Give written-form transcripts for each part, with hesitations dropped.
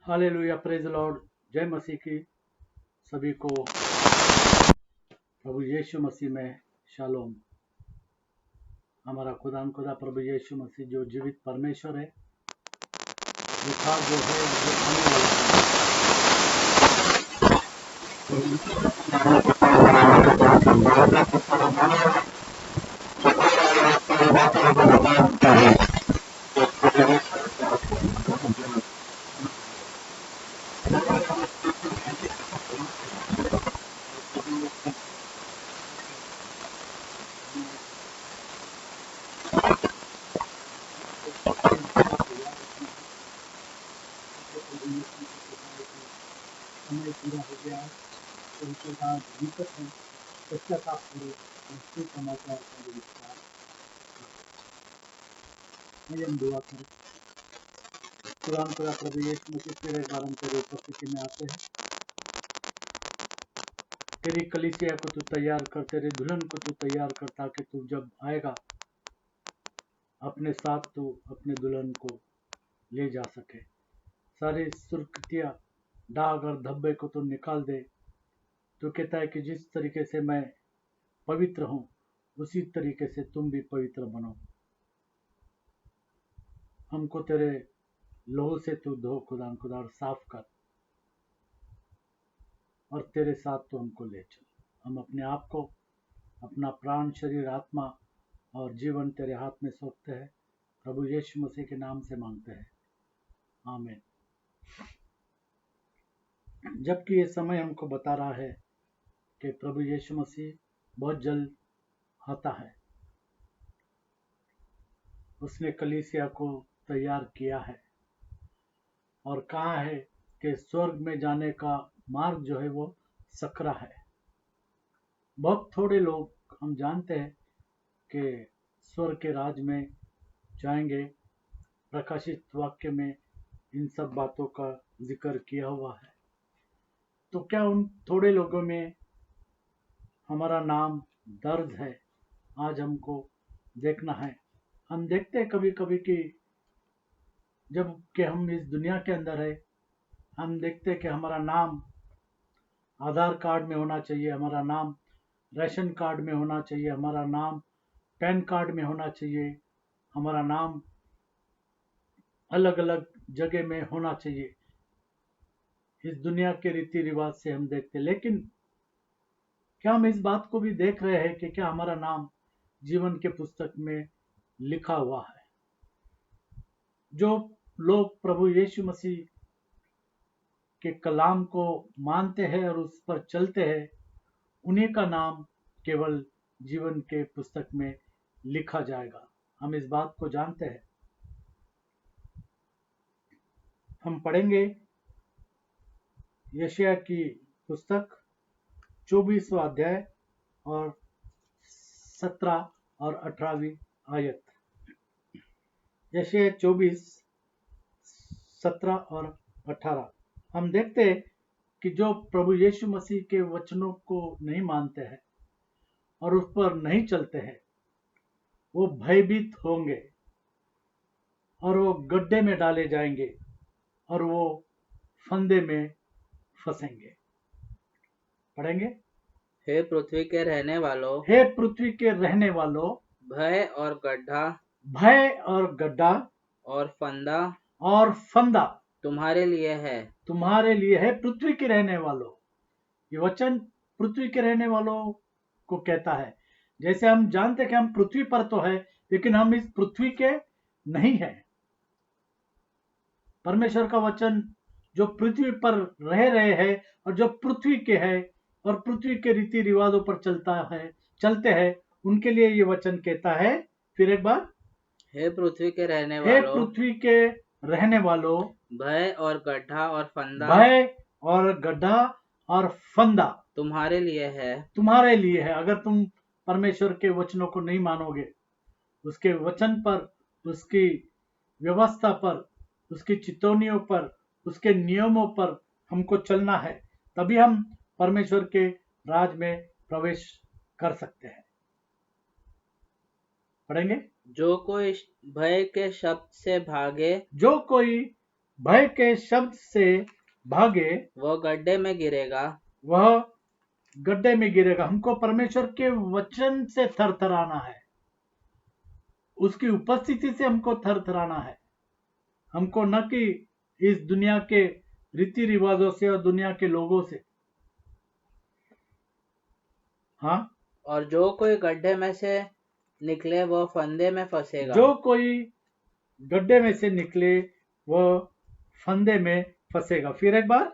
Hallelujah, praise Lord. जय मसीह की सभी को प्रभु यीशु मसीह में शालोम। हमारा खुदा प्रभु यीशु मसीह जो जीवित परमेश्वर है, जो था, जो है, जो आने वाला है। समय पूरा हो गया है, तो उसके बाद दिक्कत है, पश्चाताप करो और सुसमाचार का विस्तार। हम दुआ करें। खुदा प्रभु यीशु मसीह, फिर एक बार हम तेरी उपस्थिति में आते हैं। तेरी कलीसिया को तू तैयार कर, तेरे दुल्हन को तू तैयार कर, ताकि तू जब आएगा अपने साथ तू अपने दुल्हन को ले जा सके। सारी सुर्खियां, दाग और धब्बे को तू निकाल दे। तो कहता है कि जिस तरीके से मैं पवित्र हूं, उसी तरीके से तुम भी पवित्र बनो। हमको तेरे लोहू से तू धो खुदा और साफ कर, और तेरे साथ तो हमको ले चल। हम अपने आप को, अपना प्राण, शरीर, आत्मा और जीवन तेरे हाथ में सौंपते हैं। प्रभु यीशु मसीह के नाम से मांगते हैं, आमीन। जबकि ये समय हमको बता रहा है कि प्रभु यीशु मसीह बहुत जल्द आता है। उसने कलीसिया को तैयार किया है और कहा है कि स्वर्ग में जाने का मार्ग जो है वो सकरा है। बहुत थोड़े लोग हम जानते हैं कि स्वर्ग के राज में जाएंगे। प्रकाशित वाक्य में इन सब बातों का जिक्र किया हुआ है। तो क्या उन थोड़े लोगों में हमारा नाम दर्ज है? आज हमको देखना है। हम देखते हैं कभी कभी कि जब कि हम इस दुनिया के अंदर है, हम देखते हैं कि हमारा नाम आधार कार्ड में होना चाहिए, हमारा नाम राशन कार्ड में होना चाहिए, हमारा नाम पैन कार्ड में होना चाहिए, हमारा नाम अलग अलग जगह में होना चाहिए। इस दुनिया के रीति रिवाज से हम देखते, लेकिन क्या हम इस बात को भी देख रहे हैं कि क्या हमारा नाम जीवन के पुस्तक में लिखा हुआ है? जो लोग प्रभु यीशु मसीह के कलाम को मानते हैं और उस पर चलते हैं, उन्हीं का नाम केवल जीवन के पुस्तक में लिखा जाएगा। हम इस बात को जानते हैं। हम पढ़ेंगे यशायाह की पुस्तक 24वां अध्याय और 17 और 18वीं आयत। यशायाह 24, 17 और 18। हम देखते हैं कि जो प्रभु यीशु मसीह के वचनों को नहीं मानते हैं और उस पर नहीं चलते हैं, वो भयभीत होंगे और वो गड्ढे में डाले जाएंगे और वो फंदे में फंसेंगे। पढ़ेंगे। हे पृथ्वी के रहने वालों, हे पृथ्वी के रहने वालों, भय और गड्ढा और फंदा तुम्हारे लिए है। पृथ्वी के रहने वालों। ये वचन पृथ्वी के रहने वालों को कहता है। जैसे हम जानते कि हम पृथ्वी पर तो है, लेकिन हम इस पृथ्वी के नहीं है। परमेश्वर का वचन जो पृथ्वी पर रह रहे हैं और जो पृथ्वी के है और पृथ्वी के रीति रिवाजों पर चलते हैं, उनके लिए ये वचन कहता है। फिर एक बार, हे पृथ्वी के रहने वालों, भय और गड्ढा और फंदा तुम्हारे लिए है। अगर तुम परमेश्वर के वचनों को नहीं मानोगे, उसके वचन पर, उसकी व्यवस्था पर, उसकी चितौनियों पर, उसके नियमों पर हमको चलना है, तभी हम परमेश्वर के राज में प्रवेश कर सकते हैं। पढ़ेंगे। जो कोई भय के शब्द से भागे, जो कोई भय के शब्द से भागे, वह गड्ढे में गिरेगा। वह गड्ढे में गिरेगा। हमको परमेश्वर के वचन से थरथराना है, उसकी उपस्थिति से हमको थरथराना है। हमको न कि इस दुनिया के रीति रिवाजों से और दुनिया के लोगों से। हाँ, और जो कोई गड्ढे में से निकले वह फंदे में फंसेगा। जो कोई गड्ढे में से निकले वह फंदे में फंसेगा। फिर एक बार,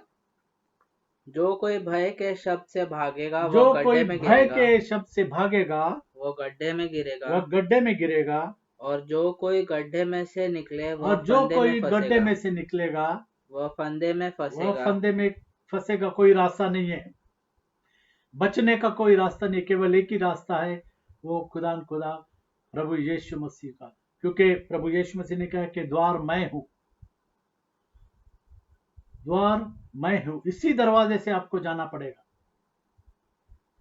जो कोई भय के शब्द से भागेगा जो वह कोई गड्ढे में भय गिरेगा। के शब्द से भागेगा वह गड्ढे में गिरेगा। वह गड्ढे में गिरेगा। और जो कोई गड्ढे में से निकले वह और जो फंदे कोई में गड्ढे फंसेगा। में से निकलेगा वह फंदे में वह फंसेगा। फंदे में फंसेगा। कोई रास्ता नहीं है, बचने का कोई रास्ता नहीं, केवल एक ही रास्ता है, वो खुदा प्रभु यीशु मसीह का। क्योंकि प्रभु यीशु मसीह ने कहा कि द्वार मैं हूं, द्वार मैं हूं, इसी दरवाजे से आपको जाना पड़ेगा।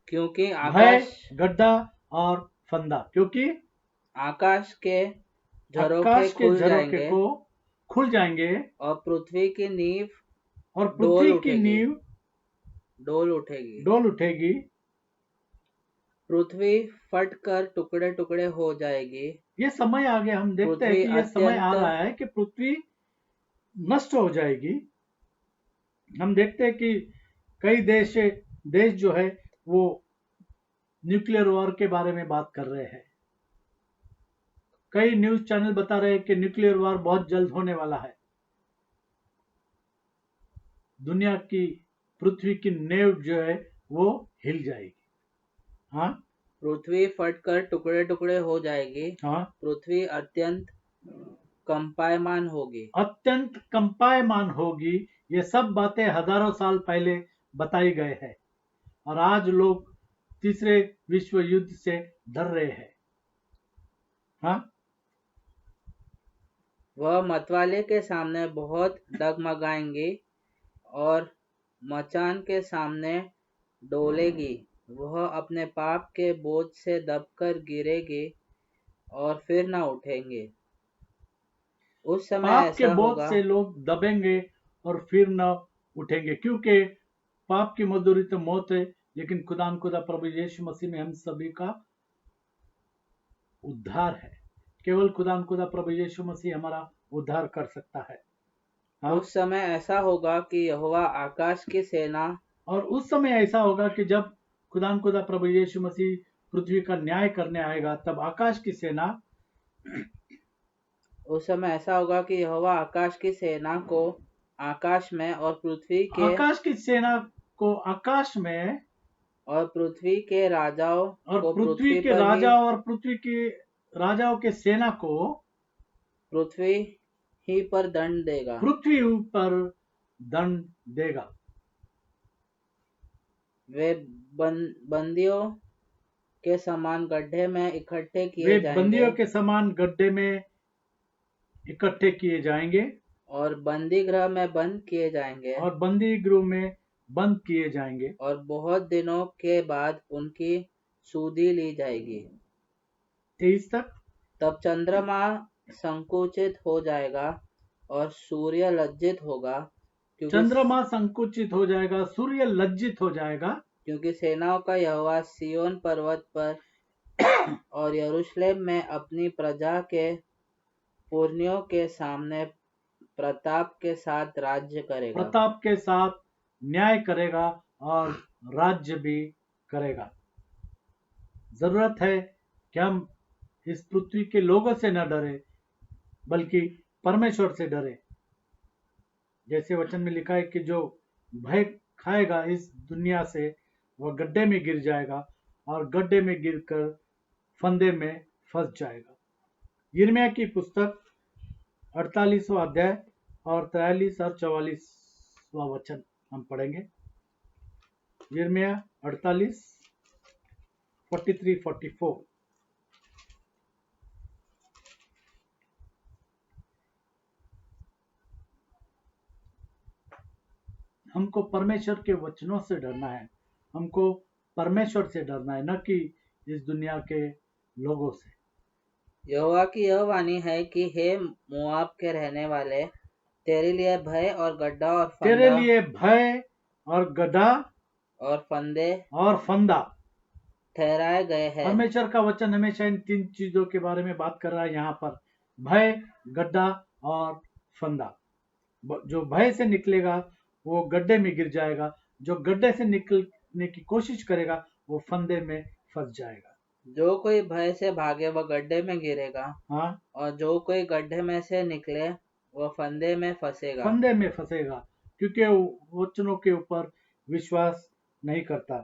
क्योंकि भय, आकाश, गड्ढा और फंदा, क्योंकि आकाश के झरोखे आकाश के खुल झरोखे जाएंगे को खुल जाएंगे और पृथ्वी की नींव और डोल पृथ्वी की उठेगी। नींव डोल उठेगी। डोल उठेगी। पृथ्वी फट कर टुकड़े टुकड़े हो जाएगी। ये समय आ गया, हम देखते हैं पृथ्वी कि ये समय आ अत्यंत रहा है कि पृथ्वी नष्ट हो जाएगी। हम देखते हैं कि कई देश जो है वो न्यूक्लियर वॉर के बारे में बात कर रहे हैं। कई न्यूज चैनल बता रहे हैं कि न्यूक्लियर वॉर बहुत जल्द होने वाला है। दुनिया की, पृथ्वी की नींव जो है वो हिल जाएगी। हाँ, पृथ्वी फटकर टुकड़े टुकड़े हो जाएगी। हाँ, पृथ्वी अत्यंत कंपायमान होगी। अत्यंत कंपायमान होगी। ये सब बातें हजारों साल पहले बताई गए हैं और आज लोग तीसरे विश्व युद्ध से डर रहे हैं। हाँ, वह मतवाले के सामने बहुत डगमगाएंगी और मचान के सामने डोलेगी। वह अपने पाप के बोझ से दबकर गिरेगी और फिर न उठेंगे। उस समय पाप के ऐसा बोझ होगा। से लोग दबेंगे और फिर न उठेंगे, क्योंकि पाप की मजदूरी तो मौत है, लेकिन खुदा प्रभु यीशु मसीह में हम सभी का उद्धार है। केवल खुदा प्रभु यीशु मसीह हमारा उद्धार कर सकता है। हाँ? उस समय ऐसा होगा कि यहोवा आकाश की सेना, और उस समय ऐसा होगा कि जब खुदा प्रभु यीशु मसीह पृथ्वी का न्याय करने आएगा, तब आकाश की सेना, उस समय ऐसा होगा कि यहोवा आकाश की सेना को आकाश में और पृथ्वी के, आकाश की सेना को आकाश में और पृथ्वी के राजाओं और को पृथ्वी के पर ही, राजा और पृथ्वी के राजाओं के सेना को पृथ्वी ही पर दंड देगा। पृथ्वी पर दंड देगा। वे बंदियों के समान गड्ढे में इकट्ठे वे किए जाएंगे बंदियों के समान गड्ढे में इकट्ठे किए जाएंगे और बंदी गृह में बंद किए जाएंगे और बंदी गृह में बंद किए जाएंगे और बहुत दिनों के बाद उनकी सुधि ली जाएगी। 23 तक। तब चंद्रमा संकुचित हो जाएगा और सूर्य लज्जित होगा, चंद्रमा संकुचित हो जाएगा, सूर्य लज्जित हो जाएगा, क्योंकि सेनाओं का यहोवा सिय्योन पर्वत पर और यरूशलेम में अपनी प्रजा के पुरनियों के सामने प्रताप के साथ राज्य करेगा। प्रताप के साथ न्याय करेगा और राज्य भी करेगा। जरूरत है कि हम इस पृथ्वी के लोगों से न डरे, बल्कि परमेश्वर से डरे। जैसे वचन में लिखा है कि जो भय खाएगा इस दुनिया से, वह गड्ढे में गिर जाएगा और गड्ढे में गिरकर फंदे में फंस जाएगा। यिर्मयाह की पुस्तक 48वां अध्याय और 43 और 44वां वचन हम पढ़ेंगे। यिर्मयाह 48, 43, 44। हमको परमेश्वर के वचनों से डरना है, हमको परमेश्वर से डरना है, न कि इस दुनिया के लोगों से। यहोवा की यह वाणी है कि हे मोआब के रहने वाले, तेरे लिए भय और गड्ढा और तेरे फंदा लिए भय और गड्ढा और फंदे और फंदा ठहराए गए हैं। परमेश्वर का वचन हमेशा इन तीन चीजों के बारे में बात कर रहा है यहाँ पर, भय, गड्ढा और फंदा। जो भय से निकलेगा वो गड्ढे में गिर जाएगा, जो गड्ढे से निकलने की कोशिश करेगा वो फंदे में फंस जाएगा। जो कोई भय से भागे वह गड्ढे में गिरेगा, हाँ, और जो कोई गड्ढे में से निकले वह फंदे में फंसेगा। फंदे में फंसेगा, क्योंकि वो वचनों के ऊपर विश्वास नहीं करता।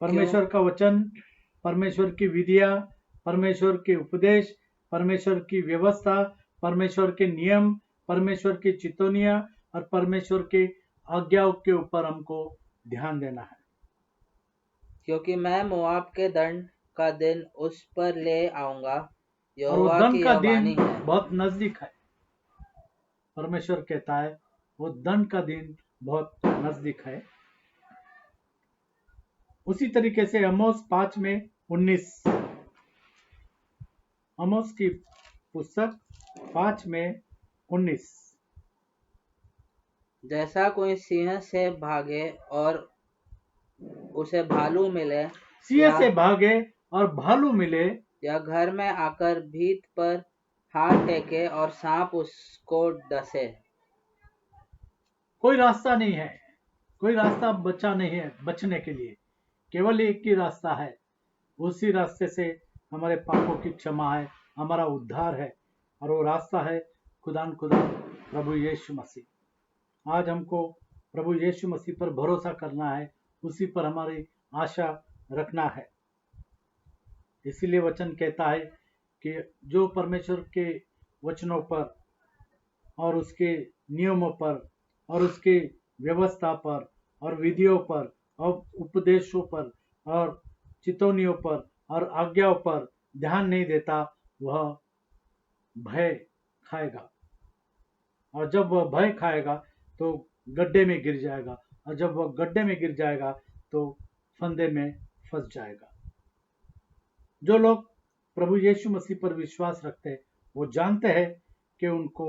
परमेश्वर का वचन, परमेश्वर की विधियां, परमेश्वर के उपदेश, परमेश्वर की व्यवस्था, परमेश्वर के नियम, परमेश्वर की चितौनियां और परमेश्वर के आज्ञाओं के ऊपर हमको ध्यान देना है। क्योंकि मैं मोआब के दंड का दिन उस पर ले आऊंगा, और वो यहोवा दंड की का यह दिन वाणी है। बहुत नजदीक है। परमेश्वर कहता है वो दंड का दिन बहुत नजदीक है। उसी तरीके से आमोस 5 में 19, आमोस की पुस्तक 5 में 19, जैसा कोई सिंह से भागे और उसे भालू मिले, सिंह या से भागे और भालू मिले, या घर में आकर भीत पर हाथ टेके और सांप उसको डसे। कोई रास्ता नहीं है, कोई रास्ता बचा नहीं है बचने के लिए, केवल एक ही रास्ता है। उसी रास्ते से हमारे पापों की क्षमा है, हमारा उद्धार है, और वो रास्ता है खुदान प्रभु यीशु मसीह। आज हमको प्रभु यीशु मसीह पर भरोसा करना है, उसी पर हमारी आशा रखना है। इसीलिए वचन कहता है कि जो परमेश्वर के वचनों पर और उसके नियमों पर और उसके व्यवस्था पर और विधियों पर और उपदेशों पर और चितौनियों पर और आज्ञाओं पर ध्यान नहीं देता, वह भय खाएगा, और जब वह भय खाएगा तो गड्ढे में गिर जाएगा, और जब वह गड्ढे में गिर जाएगा तो फंदे में फंस जाएगा। जो लोग प्रभु यीशु मसीह पर विश्वास रखते हैं वो जानते हैं कि उनको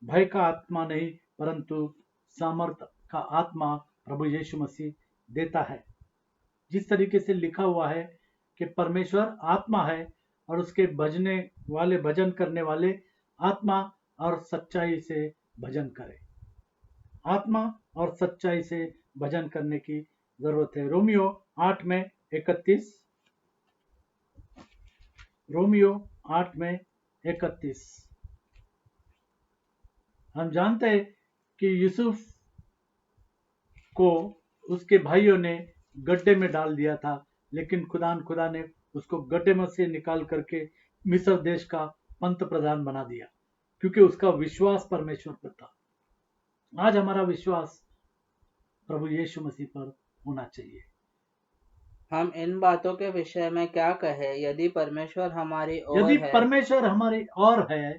भय का आत्मा नहीं परंतु सामर्थ का आत्मा प्रभु यीशु मसीह देता है। जिस तरीके से लिखा हुआ है कि परमेश्वर आत्मा है और उसके भजने वाले, भजन करने वाले आत्मा और सच्चाई से भजन करें। आत्मा और सच्चाई से भजन करने की जरूरत है। रोमियो 8 में 31, रोमियो 8 में 31। हम जानते हैं कि यूसुफ को उसके भाइयों ने गड्ढे में डाल दिया था, लेकिन खुदा ने उसको गड्ढे में से निकाल करके मिस्र देश का पंत प्रधान बना दिया, क्योंकि उसका विश्वास परमेश्वर पर था। आज हमारा विश्वास प्रभु यीशु मसीह पर होना चाहिए। हम इन बातों के विषय में क्या कहें? यदि परमेश्वर हमारी ओर यदि है परमेश्वर हमारी ओर है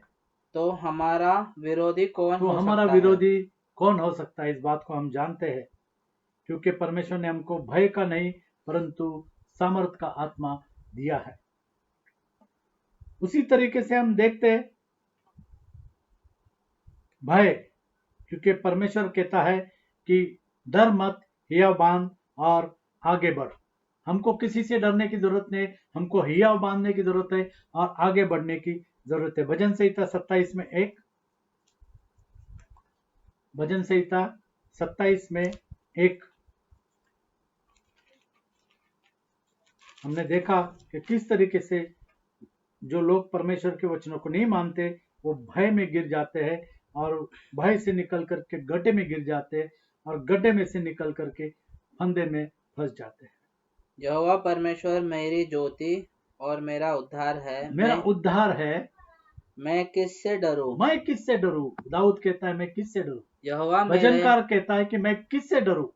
तो हमारा विरोधी कौन तो हो हमारा सकता है? विरोधी कौन हो सकता है? इस बात को हम जानते हैं, क्योंकि परमेश्वर ने हमको भय का नहीं परंतु सामर्थ का आत्मा दिया है। उसी तरीके से हम देखते हैं भय, क्योंकि परमेश्वर कहता है कि डर मत, हियाव बांध और आगे बढ़। हमको किसी से डरने की जरूरत नहीं, हमको हियाव बांधने की जरूरत है और आगे बढ़ने की जरूरत है। भजन संहिता 27 में 1, भजन संहिता 27 में 1 हमने देखा कि किस तरीके से जो लोग परमेश्वर के वचनों को नहीं मानते वो भय में गिर जाते हैं, और भय से निकल करके गड्ढे में गिर जाते हैं, और गड्ढे में से निकल करके फंदे में फंस जाते हैं। यहोवा परमेश्वर मेरी ज्योति और मेरा उद्धार है, मेरा उद्धार है, मैं किससे डरूं? मैं किससे डरूं? दाऊद कहता है मैं किससे डरूं? यहोवा भजनकार कहता है कि मैं किससे डरूं?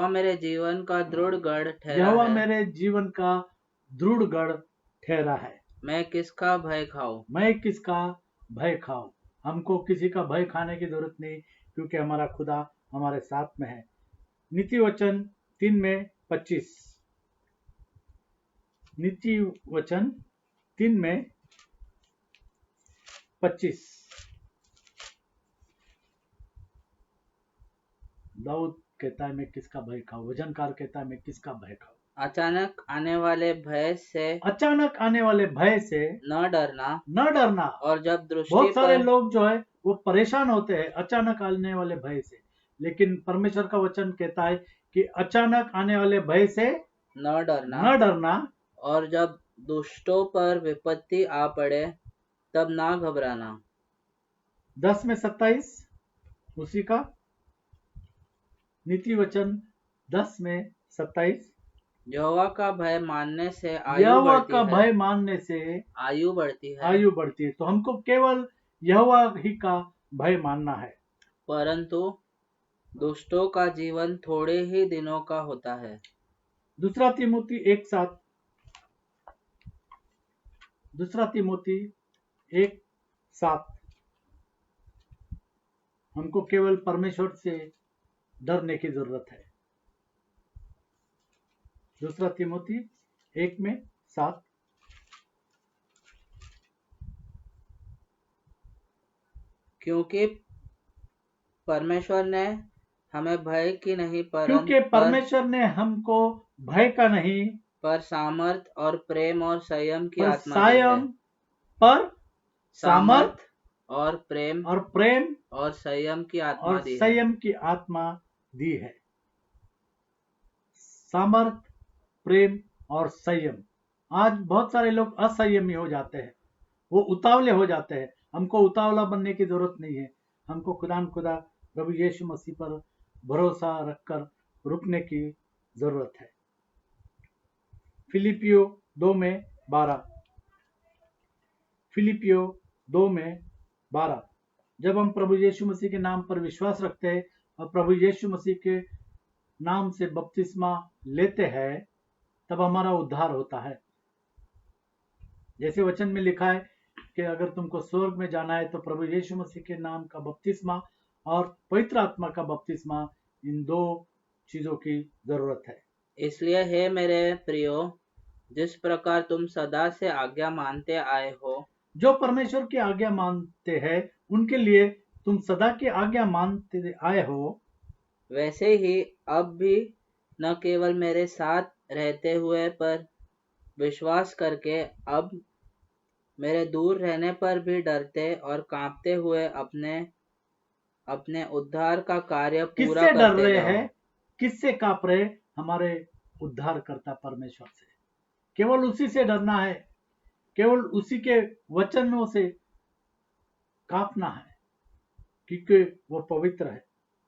मेरे जीवन का दृढ़ गढ़ ठहरा यहोवा है, मेरे जीवन का दृढ़ गढ़ ठहरा है। मैं किसका भय खाऊं? मैं किसका भय खाऊं? हमको किसी का भय खाने की जरूरत नहीं, क्योंकि हमारा खुदा हमारे साथ में है। नीति वचन 3 में 25, नीति वचन 3 में 25, दाऊद कहता है मैं किसका भय खाऊं, वजनकार कहता है मैं किसका भय खाऊं। अचानक आने वाले भय से अचानक आने वाले भय से न डरना, न डरना। और जब दृष्टि बहुत सारे पर लोग जो है वो परेशान होते हैं अचानक आने वाले भय से, लेकिन परमेश्वर का वचन कहता है कि अचानक आने वाले भय से न डरना, न डरना, और जब दुष्टों पर विपत्ति आ पड़े तब ना घबराना। 10 में 27 उसी का नीति वचन 10 में 27। यहोवा का भय मानने से आयु यहोवा बढ़ती का है, भय मानने से आयु बढ़ती है, आयु बढ़ती है। तो हमको केवल यहोवा ही का भय मानना है। परंतु दुष्टों का जीवन थोड़े ही दिनों का होता है। दूसरा तिमोथी 1:7, दूसरा तिमोथी 1:7। हमको केवल परमेश्वर से डरने की जरूरत है। दूसरा तिमोथी 1:7। क्योंकि परमेश्वर ने हमें भय की नहीं क्योंकि परमेश्वर ने हमको भय का नहीं पर सामर्थ और प्रेम और संयम की पर आत्मा दी है। पर सामर्थ और प्रेम और संयम की आत्मा और दी है। संयम की आत्मा दी है। सामर्थ, प्रेम और संयम। आज बहुत सारे लोग असंयमी हो जाते हैं, वो उतावले हो जाते हैं। हमको उतावला बनने की जरूरत नहीं है। हमको खुदा प्रभु यीशु मसीह पर भरोसा रखकर रुकने की जरूरत है। फिलिपियो 2:12, फिलिपियो 2:12। जब हम प्रभु यीशु मसीह के नाम पर विश्वास रखते हैं और प्रभु यीशु मसीह के नाम से बपतिस्मा लेते हैं तब हमारा उद्धार होता है। जैसे वचन में लिखा है कि अगर तुमको स्वर्ग में जाना है तो प्रभु यीशु मसीह के नाम का बपतिस्मा और पवित्र आत्मा का बपतिस्मा, इन दो चीजों की जरूरत है। इसलिए हे मेरे प्रियो, जिस प्रकार तुम सदा से आज्ञा मानते आए हो, जो परमेश्वर की आज्ञा मानते हैं उनके लिए तुम सदा की आज्ञा मानते आए हो, वैसे ही अब भी न केवल मेरे साथ रहते हुए पर विश्वास करके, अब मेरे दूर रहने पर भी डरते और कांपते हुए अपने उद्धार का कार्य पूरा किससे डर करते रहे जाओ। हैं, किससे कांप रहे? हमारे उद्धार करता परमेश्वर से। केवल उसी से डरना है, केवल उसी के वचनों से कांपना है, क्योंकि वो पवित्र है।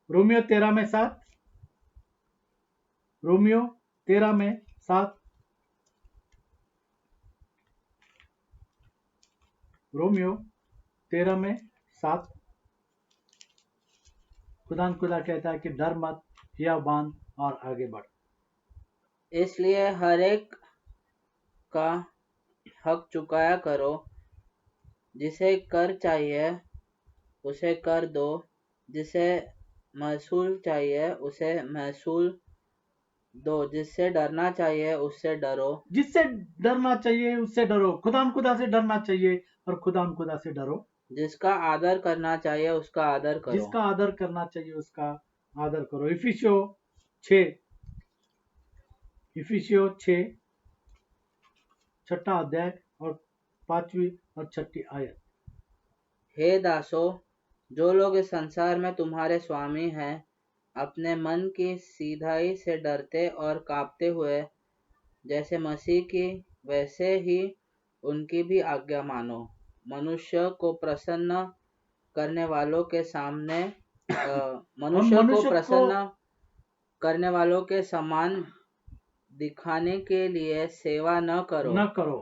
Romeo 13:7, Romeo 13:7, Romeo 13:7। खुदा कहता है कि डर मत, हिया बांध और आगे बढ़। इसलिए हर एक का हक चुकाया करो, जिसे कर चाहिए उसे कर दो, जिसे महसूल चाहिए उसे महसूल दो, जिससे डरना चाहिए उससे डरो। जिससे डरना चाहिए उससे डरो। खुदा से डरना चाहिए और खुदा से डरो। जिसका आदर करना चाहिए उसका आदर करो। जिसका आदर करना चाहिए उसका आदर करो। इफिसियो 6, इफिसियो 6 छठा अध्याय और 5वीं और 6ठी आयत। हे दासो, जो लोग इस संसार में तुम्हारे स्वामी हैं, अपने मन की सीधाई से डरते और कांपते हुए जैसे मसीह की, वैसे ही उनकी भी आज्ञा मानो। मनुष्य को प्रसन्न करने वालों के सामने मनुष्य को प्रसन्न करने वालों के समान दिखाने के लिए सेवा न करो,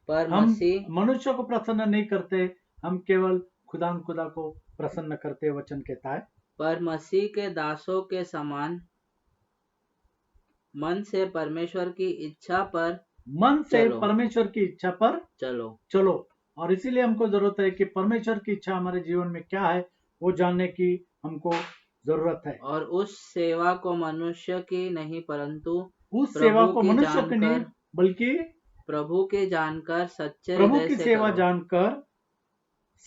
पर हम मनुष्य को प्रसन्न नहीं करते, हम केवल खुदा को प्रसन्न करते। वचन कहता है पर मसीह के दासों के समान मन से परमेश्वर की इच्छा पर चलो। और इसीलिए हमको जरूरत है कि परमेश्वर की इच्छा हमारे जीवन में क्या है वो जानने की हमको जरूरत है। और उस सेवा को मनुष्य की नहीं परंतु उस सेवा को मनुष्य की नहीं बल्कि प्रभु के जानकर सच्चे प्रभु की सेवा जानकर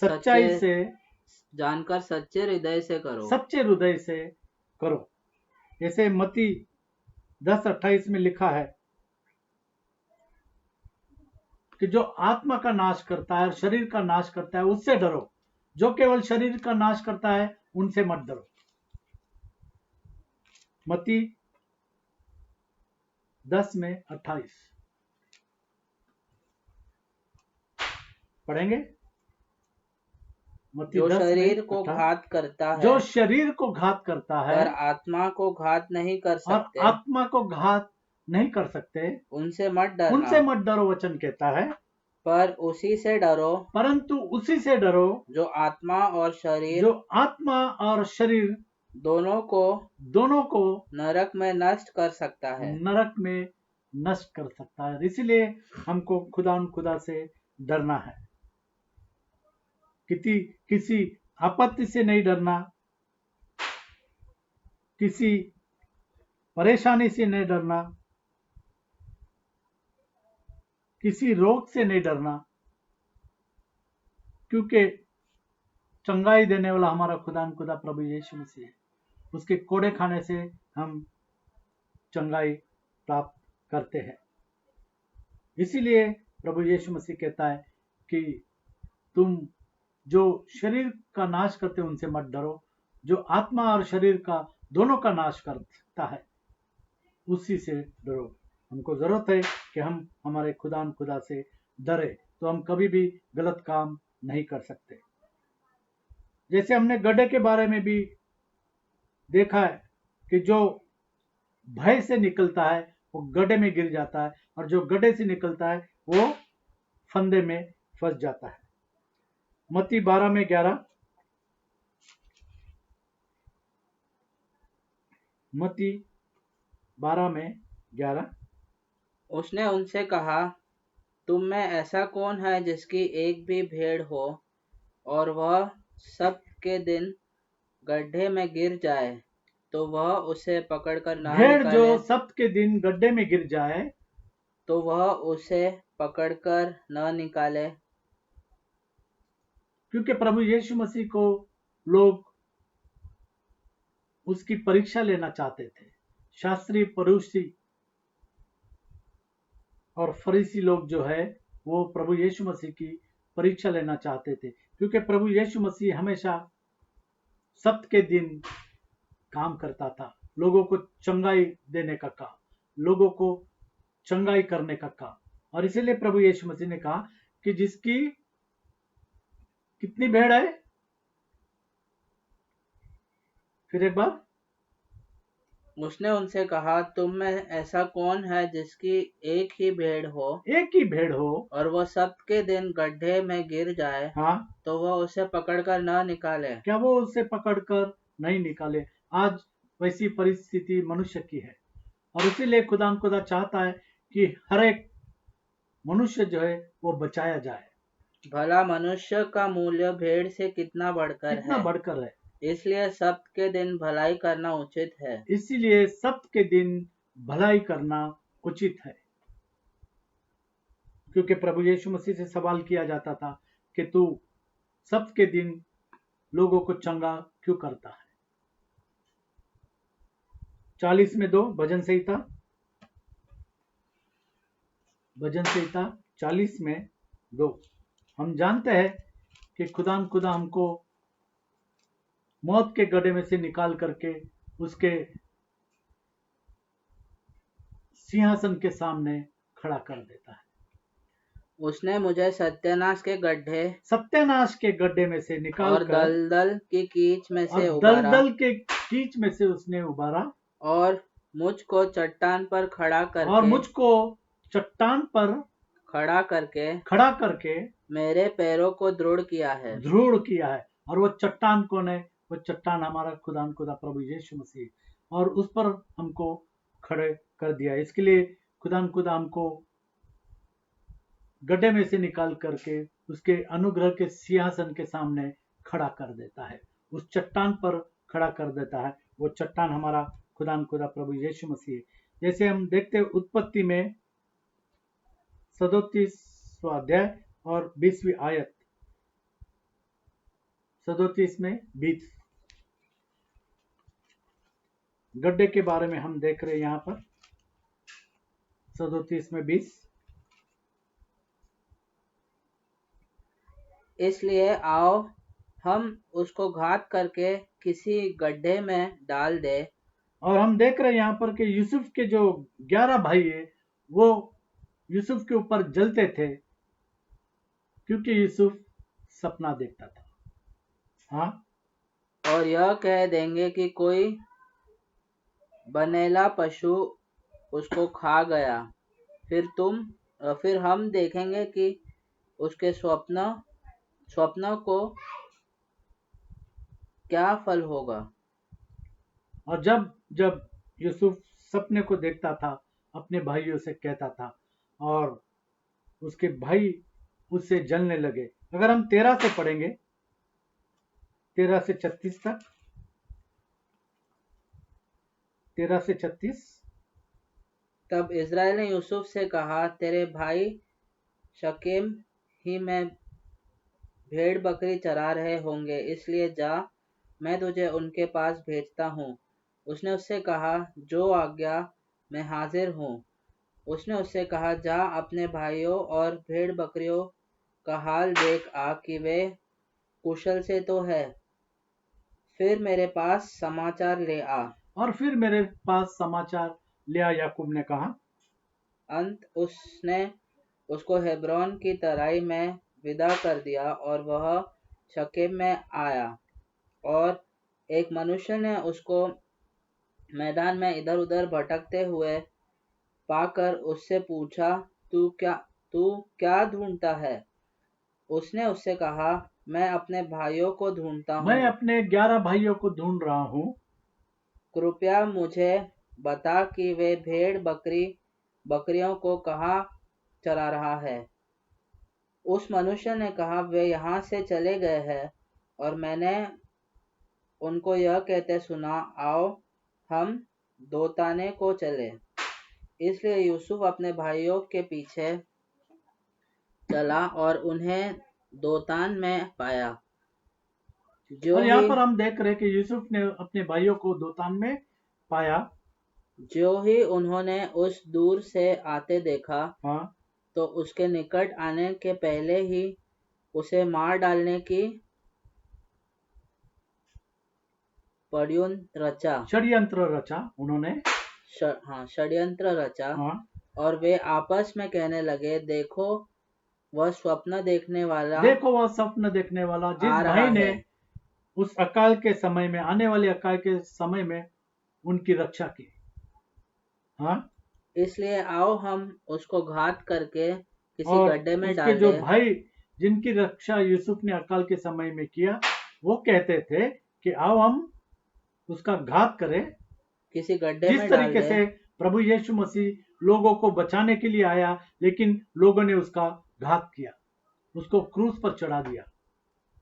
सच्चाई से जानकर सच्चे हृदय से करो। सच्चे हृदय से करो। ऐसे मत्ती 10:28 में लिखा है कि जो आत्मा का नाश करता है और शरीर का नाश करता है उससे डरो, जो केवल शरीर का नाश करता है उनसे मत डरो। मत्ती 10:28 पढ़ेंगे। मत्ती जो 10 में शरीर को 28, घात करता जो है शरीर को घात करता है पर आत्मा को घात नहीं कर और सकते, आत्मा को घात नहीं कर सकते उनसे मत डरना, उनसे मत डरो वचन कहता है, पर उसी से डरो परंतु उसी से डरो जो आत्मा और शरीर जो आत्मा और शरीर दोनों को नरक में नष्ट कर सकता है। नरक में नष्ट कर सकता है। इसलिए हमको खुदा से डरना है। किसी आपत्ति से नहीं डरना, किसी परेशानी से नहीं डरना, किसी रोग से नहीं डरना, क्योंकि चंगाई देने वाला हमारा खुदा प्रभु यीशु मसीह है। उसके कोड़े खाने से हम चंगाई प्राप्त करते हैं। इसीलिए प्रभु यीशु मसीह कहता है कि तुम जो शरीर का नाश करते हो उनसे मत डरो, जो आत्मा और शरीर का दोनों का नाश करता है उसी से डरो। हमको जरूरत है कि हम हमारे खुदा से डरे, तो हम कभी भी गलत काम नहीं कर सकते। जैसे हमने गड्ढे के बारे में भी देखा है कि जो भय से निकलता है वो गड्ढे में गिर जाता है, और जो गड्ढे से निकलता है वो फंदे में फंस जाता है। मत्ती 12:11, मत्ती 12:11, उसने उनसे कहा, तुम में ऐसा कौन है जिसकी एक भी भेड़ हो और वह सब के दिन गड्ढे में गिर जाए तो वह उसे पकड़कर ना भेड़ जो निकाले सप्त के दिन गड्ढे में गिर जाए तो वह उसे पकड़कर न निकाले। क्योंकि प्रभु यीशु मसीह को लोग उसकी परीक्षा लेना चाहते थे। शास्त्री, परूसी और फरीसी लोग जो है वो प्रभु यीशु मसीह की परीक्षा लेना चाहते थे, क्योंकि प्रभु यीशु मसीह हमेशा सप्त के दिन काम करता था, लोगों को चंगाई देने का काम, लोगों को चंगाई करने का काम। और इसीलिए प्रभु यीशु मसीह ने कहा कि जिसकी कितनी भेड़ है, फिर एक बार उसने उनसे कहा, तुम में ऐसा कौन है जिसकी एक ही भेड़ हो एक ही भेड़ हो और वह सप्त के दिन गड्ढे में गिर जाए हाँ, तो वह उसे पकड़कर न निकाले। क्या वो उसे पकड़कर नहीं निकाले? आज वैसी परिस्थिति मनुष्य की है, और इसीलिए खुदा चाहता है कि हर एक मनुष्य जो है वो बचाया जाए। भला मनुष्य का मूल्य भेड़ से कितना बढ़कर है, इसलिए सप्त के दिन भलाई करना उचित है। इसीलिए सप्त के दिन भलाई करना उचित है। क्योंकि प्रभु यीशु मसीह से सवाल किया जाता था कि तू सप्त के दिन लोगों को चंगा क्यों करता है। 40:2 भजन संहिता 40:2। हम जानते हैं कि खुदा हमको मौत के गड्ढे में से निकाल करके उसके सिंहासन के सामने खड़ा कर देता है। उसने मुझे सत्यानाश के गड्ढे में से निकाल और कर दलदल की कीच में से और उबारा दलदल के कीच में से उसने उबारा और मुझको चट्टान पर खड़ा करके मेरे पैरों को दृढ़ किया है। और वो चट्टान कौन है? वो चट्टान हमारा खुदा प्रभु यीशु मसीह, और उस पर हमको खड़े कर दिया। इसके लिए खुदा हमको गड्ढे में से निकाल करके उसके अनुग्रह के सिंहासन के सामने खड़ा कर देता है, उस चट्टान पर खड़ा कर देता है। वो चट्टान हमारा खुदा प्रभु यीशु मसीह। जैसे हम देखते हैं उत्पत्ति में 37वां अध्याय और 20वीं आयत, 37 में 20, गड्ढे के बारे में हम देख रहे हैं यहाँ पर 37 में 20। इसलिए आओ हम उसको घात करके किसी गड्ढे में डाल दे। और हम देख रहे हैं यहाँ पर कि यूसुफ के जो 11 भाई है वो यूसुफ के ऊपर जलते थे क्योंकि यूसुफ सपना देखता था। हाँ, और यह कह देंगे कि कोई बनेला पशु उसको खा गया। फिर हम देखेंगे कि उसके स्वप्न को क्या फल होगा। और जब जब यूसुफ सपने को देखता था अपने भाइयों से कहता था और उसके भाई उससे जलने लगे। अगर हम 13 से पढ़ेंगे 13 से 36 तक 13 से 36। तब इस्राएल ने यूसुफ से कहा, तेरे भाई शकेम ही में भेड़ बकरी चरा रहे होंगे, इसलिए जा, मैं तुझे उनके पास भेजता हूँ। उसने उससे कहा, जो आज्ञा, मैं हाजिर हूँ। उसने उससे कहा, जा अपने भाइयों और भेड़ बकरियों का हाल देख आ कि वे कुशल से तो है, फिर मेरे पास समाचार ले आ। और फिर मेरे पास समाचार ले आ, याकूब ने कहा। अंत उसने उसको हेब्रोन की तराई में विदा कर दिया और वह शकेम में आया। और एक मनुष्य ने उसको मैदान में इधर उधर भटकते हुए पाकर उससे पूछा, तू क्या ढूंढता है? उसने उससे कहा, मैं अपने भाइयों को ढूंढता मैं हूँ। अपने 11 भाइयों को ढूंढ रहा हूँ। कृपया मुझे बता कि वे भेड़ बकरियों को कहाँ चरा रहा है। उस मनुष्य ने कहा, वे यहाँ से चले गए हैं और मैंने उनको यह कहते सुना, आओ हम दोताने को चले। इसलिए यूसुफ अपने भाइयों के पीछे चला और उन्हें दोतान में पाया। और यहाँ पर हम देख रहे हैं कि यूसुफ ने अपने भाइयों को दोतान में पाया। जो ही उन्होंने उस दूर से आते देखा, हाँ, तो उसके निकट आने के पहले ही उसे मार डालने की षड्यंत्र रचा उन्होंने। षड्यंत्र रचा। हाँ, और वे आपस में कहने लगे, देखो वह स्वप्न देखने वाला जिस आ रहा भाई ने है। उस अकाल के समय में, आने वाले अकाल के समय में उनकी रक्षा की। हाँ, इसलिए आओ हम उसको घात करके किसी और गड्ढे में उसके डाल जो दे। भाई जिनकी रक्षा यूसुफ ने अकाल के समय में किया, वो कहते थे कि आओ हम उसका घात करें। किसी गड्ढे जिस में डाल तरीके दे। से प्रभु यीशु मसीह लोगों को बचाने के लिए आया, लेकिन लोगों ने उसका घात किया, उसको क्रूस पर चढ़ा दिया।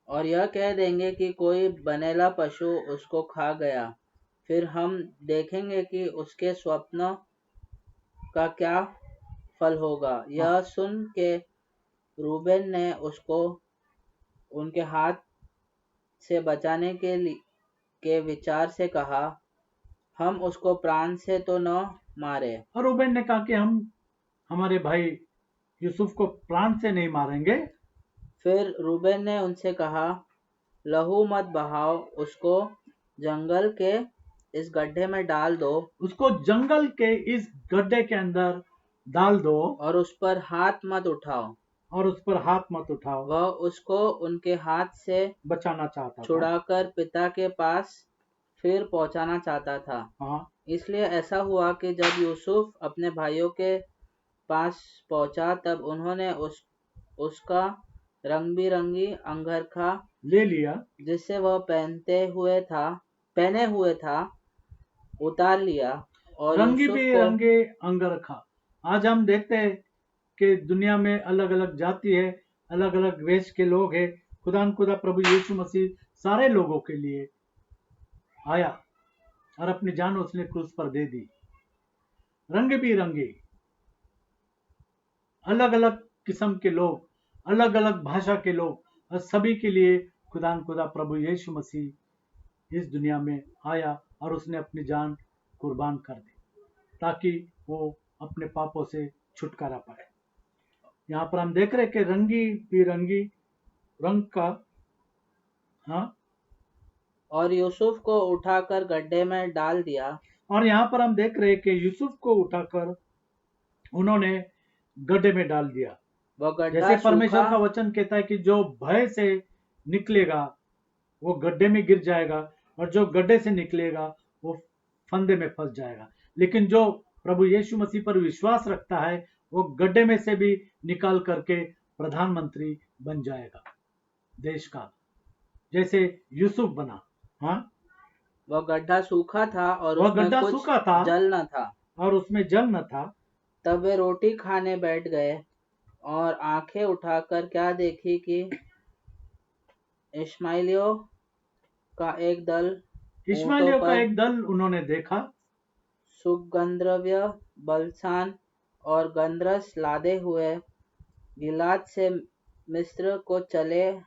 और यह कह देंगे कि कोई बनेला पशु उसको खा गया। फिर हम देखेंगे कि उसके स्वप्न का क्या फल होगा। यह सुन के रूबेन ने उसको उनके हाथ से बचाने के विचार से कहा, हम उसको प्राण से तो न मारे। और रूबेन ने कहा कि हम हमारे भाई यूसुफ को प्राण से नहीं मारेंगे। फिर रूबेन ने उनसे कहा, लहू मत बहाओ, उसको जंगल के इस गड्ढे में डाल दो। उसको जंगल के इस गड्ढे के अंदर डाल दो और उस पर हाथ मत उठाओ। वह उसको उनके हाथ से बचाना चाहता था, छुड़ाकर पिता के पास फिर पहुंचाना चाहता था। हाँ। इसलिए ऐसा हुआ कि जब यूसुफ अपने भाइयों के पास पहुंचा, तब उन्होंने उसका रंग बिरंगी अंगरखा ले लिया, जिसे वह पहने हुए था उतार लिया और रंगी यूसुफ को बिरंगे अंगरखा। आज हम देखते हैं कि दुनिया में अलग अलग जाति है, अलग अलग वेश के लोग हैं। खुदा प्रभु यीशु मसीह सारे लोगों के लिए आया और अपनी जान उसने क्रूस पर दे दी। रंग बिरंगे अलग अलग किस्म के लोग, अलग अलग भाषा के लोग, और सभी के लिए खुदा प्रभु यीशु मसीह इस दुनिया में आया और उसने अपनी जान कुर्बान कर दी ताकि वो अपने पापों से छुटकारा पाए। यहाँ पर हम देख रहे कि रंगी बिरंगी रंग का, हाँ, और यूसुफ को उठाकर गड्ढे में डाल दिया। और यहाँ पर हम देख रहे कि यूसुफ को उठाकर उन्होंने गड्ढे में डाल दिया। वह गड्ढा जैसे परमेश्वर सूखा का वचन कहता है कि जो भय से निकलेगा वो गड्ढे में गिर जाएगा, और जो गड्ढे से निकलेगा वो फंदे में फंस जाएगा। लेकिन जो प्रभु यीशु मसीह पर विश्वास रखता है वो गड्ढे में से भी निकाल करके प्रधानमंत्री बन जाएगा देश का, जैसे यूसुफ बना। हाँ, वह गड्ढा सूखा था और वह उसमें गड्ढा कुछ सूखा था जल न था। और उसमें जल न था। तब वे रोटी खाने बैठ गए और आंखें उठाकर क्या देखी कि इश्माएलियों का एक दल ऊँटों इश्माएलियों का पर एक दल उन्होंने देखा, सुगंधद्रव्य, बलसान और गन्धरस लादे हुए गिलाद से मिस्र को चले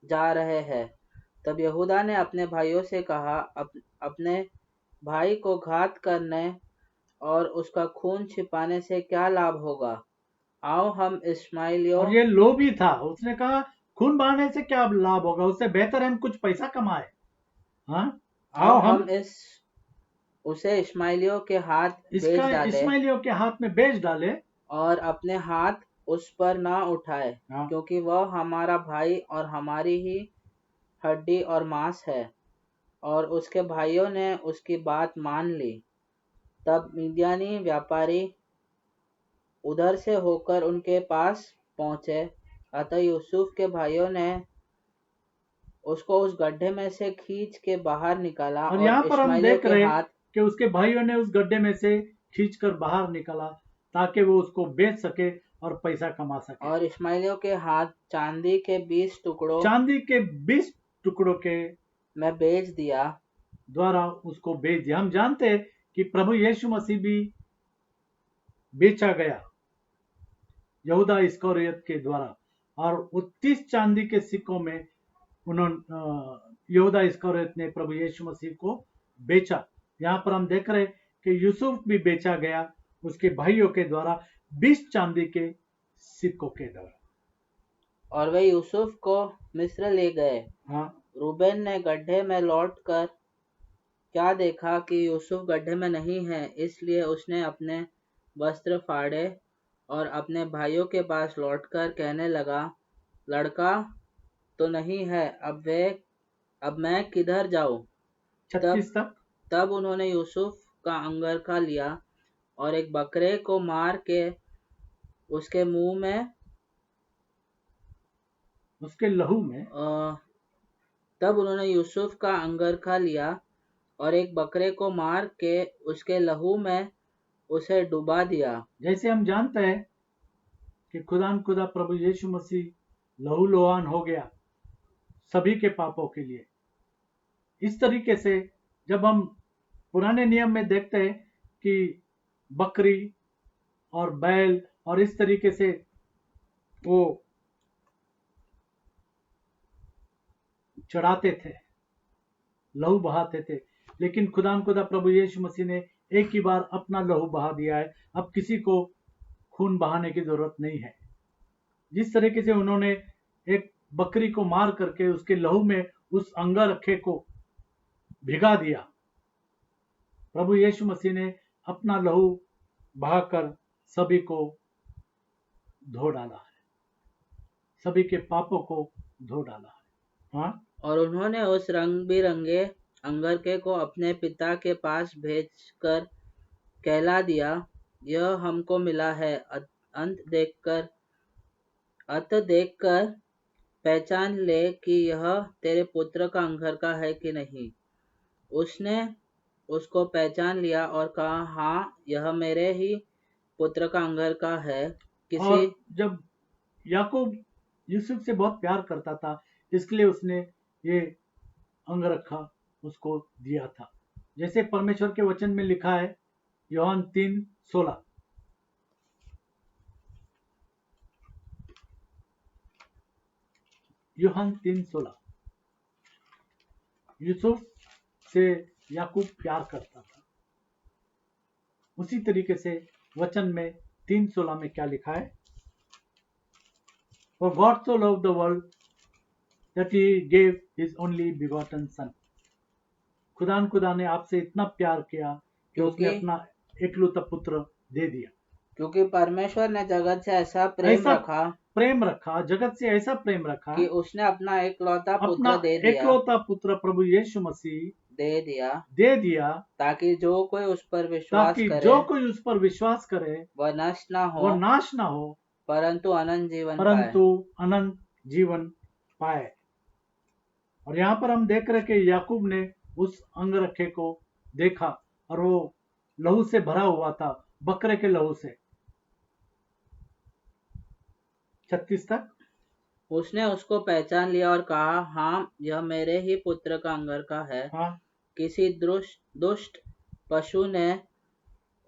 जा रहे हैं। तब यहूदा ने अपने भाइयों से कहा, अपने भाई को घात करने और उसका खून छिपाने से क्या लाभ होगा? आओ हम इश्माएलियों और ये लोभी था। उसने कहा खून बहाने से क्या लाभ होगा, उससे बेहतर है हम कुछ पैसा कमाए। हाँ, आओ आओ हम हम उसे इश्माएलियों के हाथ बेच इसका डाले इश्माएलियों के हाथ में बेच डाले। और अपने हाथ उस पर ना उठाए, हाँ, क्योंकि वह हमारा भाई और हमारी ही हड्डी और मांस है। और उसके भाइयों ने उसकी बात मान ली। तब मिद्यानी व्यापारी उधर से होकर उनके पास पहुंचे। अतः यूसुफ के भाइयों ने उसको उस गड्ढे में से खींच के बाहर निकाला और और यहाँ पर हम इश्माएलियों देख के रहे हाथ कि उसके भाइयों ने उस गड्ढे में से खींचकर बाहर निकाला ताकि वो उसको बेच सके और पैसा कमा सके। और इश्माएलियों के हाथ चांदी के 20 टुकड़ों चांदी के 20 टुकड़ों के में बेच दिया। द्वारा उसको बेच दिया। हम जानते हैं कि प्रभु यीशु मसीह भी बेचा गया यहूदा इस्करियोत के द्वारा, और 30 चांदी के सिक्कों में उन्होंने यहूदा इस्करियोत ने प्रभु यीशु मसीह को बेचा। यहाँ पर हम देख रहे कि यूसुफ भी बेचा गया उसके भाइयों के द्वारा 20 चांदी के सिक्कों के द्वारा। और वे यूसुफ को मिस्र ले गए। हाँ, रूबेन ने गड्ढे में लौटकर क्या देखा कि यूसुफ गड्ढे में नहीं है, इसलिए उसने अपने वस्त्र फाड़े और अपने भाइयों के पास लौटकर कहने लगा, लड़का तो नहीं है, अब मैं किधर जाऊं? 36 तक। तब उन्होंने यूसुफ का अंगरखा लिया और एक बकरे को मार के उसके मुंह में उसके लहू में तब उन्होंने यूसुफ का अंगरखा लिया और एक बकरे को मार के उसके लहू में उसे डुबा दिया। जैसे हम जानते हैं कि खुदा प्रभु यीशु मसीह लहू लोहान हो गया सभी के पापों के लिए। इस तरीके से जब हम पुराने नियम में देखते हैं कि बकरी और बैल और इस तरीके से वो चढ़ाते थे, लहू बहाते थे, लेकिन खुदा प्रभु यीशु मसीह ने एक ही बार अपना लहू बहा दिया है। अब किसी को खून बहाने की जरूरत नहीं है। जिस तरीके से उन्होंने एक बकरी को मार करके उसके लहू में उस अंगरखे को भिगा दिया, प्रभु यीशु मसीह ने अपना लहू बहाकर सभी को धो डाला है, सभी के पापों को धो डाला है। हाँ, और उन्होंने उस रंग बिरंगे अंगरखे को अपने पिता के पास भेजकर कहला दिया, यह हमको मिला है, अत देखकर पहचान ले कि यह तेरे पुत्र का अंगरखा है कि नहीं। उसने उसको पहचान लिया और कहा, हाँ, यह मेरे ही पुत्र का अंगरखा है। और जब याकूब यूसुफ से बहुत प्यार करता था, इसलिए उसने ये अंगरखा उसको दिया था। जैसे परमेश्वर के वचन में लिखा है, यूहन्ना 3:16, यूहन्ना 3:16, यूसुफ से याकूब प्यार करता था, उसी तरीके से वचन में 3:16 में क्या लिखा है? For God so loved the world that he gave his only begotten son. खुदा ने आपसे इतना प्यार किया कि उसने क्योंकि अपना एकलौता पुत्र दे दिया। क्योंकि परमेश्वर ने जगत से ऐसा प्रेम रखा जगत से ऐसा प्रेम रखा कि उसने अपना एकलौता अपना एकलौता पुत्र प्रभु यीशु मसीह दे दिया ताकि जो कोई उस पर विश्वास करे वह नाश ना हो परंतु अनंत जीवन पाए। और यहाँ पर हम देख रहे कि याकूब ने उस अंगरखे को देखा और वो लहू से भरा हुआ था, बकरे के लहू से। 36 तक उसने उसको पहचान लिया और कहा, हाँ, यह मेरे ही पुत्र का अंगरखा है। हाँ। किसी दुष्ट पशु ने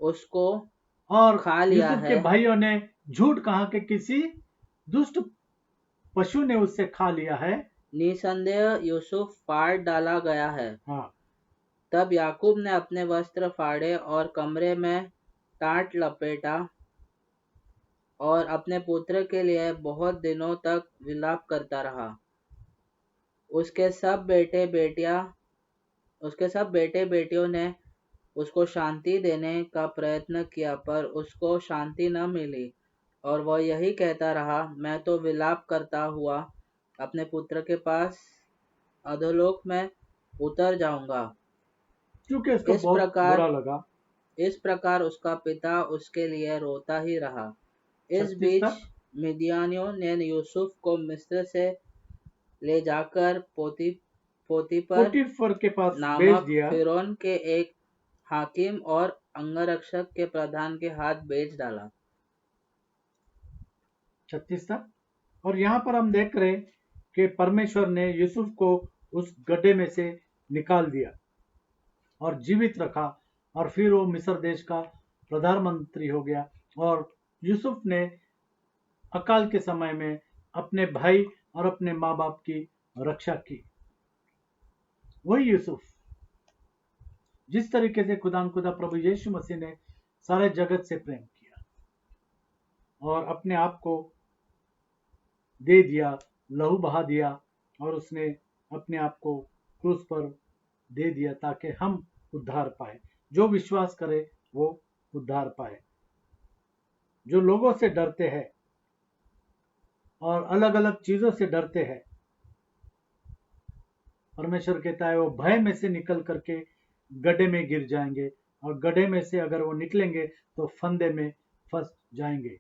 उसको और खा लिया यूसुफ है। के भाइयों ने झूठ कहा कि किसी दुष्ट पशु ने उससे खा लिया है। निसंदेह यूसुफ फाड़ डाला गया है। हाँ। तब याकूब ने अपने वस्त्र फाड़े और कमरे में टाट लपेटा और अपने पुत्र के लिए बहुत दिनों तक विलाप करता रहा। उसके सब बेटे बेटियों ने उसको शांति देने का प्रयत्न किया, पर उसको शांति न मिली और वह यही कहता रहा, मैं तो विलाप करता हुआ अपने पुत्र के पास अधोलोक में उतर जाऊंगा। क्योंकि उसको बहुत बुरा लगा। इस प्रकार उसका पिता उसके लिए रोता ही रहा। इस बीच मिद्यानियों ने यूसुफ को मिस्र से ले जाकर पोतीफर के पास नामक फिरौन के एक हाकिम और अंगरक्षक के प्रधान के हाथ बेच डाला। 36 तक। और यहाँ पर हम देख रहे कि परमेश्वर ने यूसुफ को उस गड्ढे में से निकाल दिया और जीवित रखा और फिर वो मिस्र देश का प्रधानमंत्री हो गया। और यूसुफ ने अकाल के समय में अपने भाई और अपने माँ बाप की रक्षा की। वही यूसुफ जिस तरीके से खुदा प्रभु यीशु मसीह ने सारे जगत से प्रेम किया और अपने आप को दे दिया, लहू बहा दिया और उसने अपने आप को क्रूस पर दे दिया ताकि हम उद्धार पाए। जो विश्वास करे वो उद्धार पाए। जो लोगों से डरते हैं और अलग अलग चीजों से डरते हैं, परमेश्वर कहता है वो भय में से निकल करके गड्ढे में गिर जाएंगे और गड्ढे में से अगर वो निकलेंगे तो फंदे में फंस जाएंगे।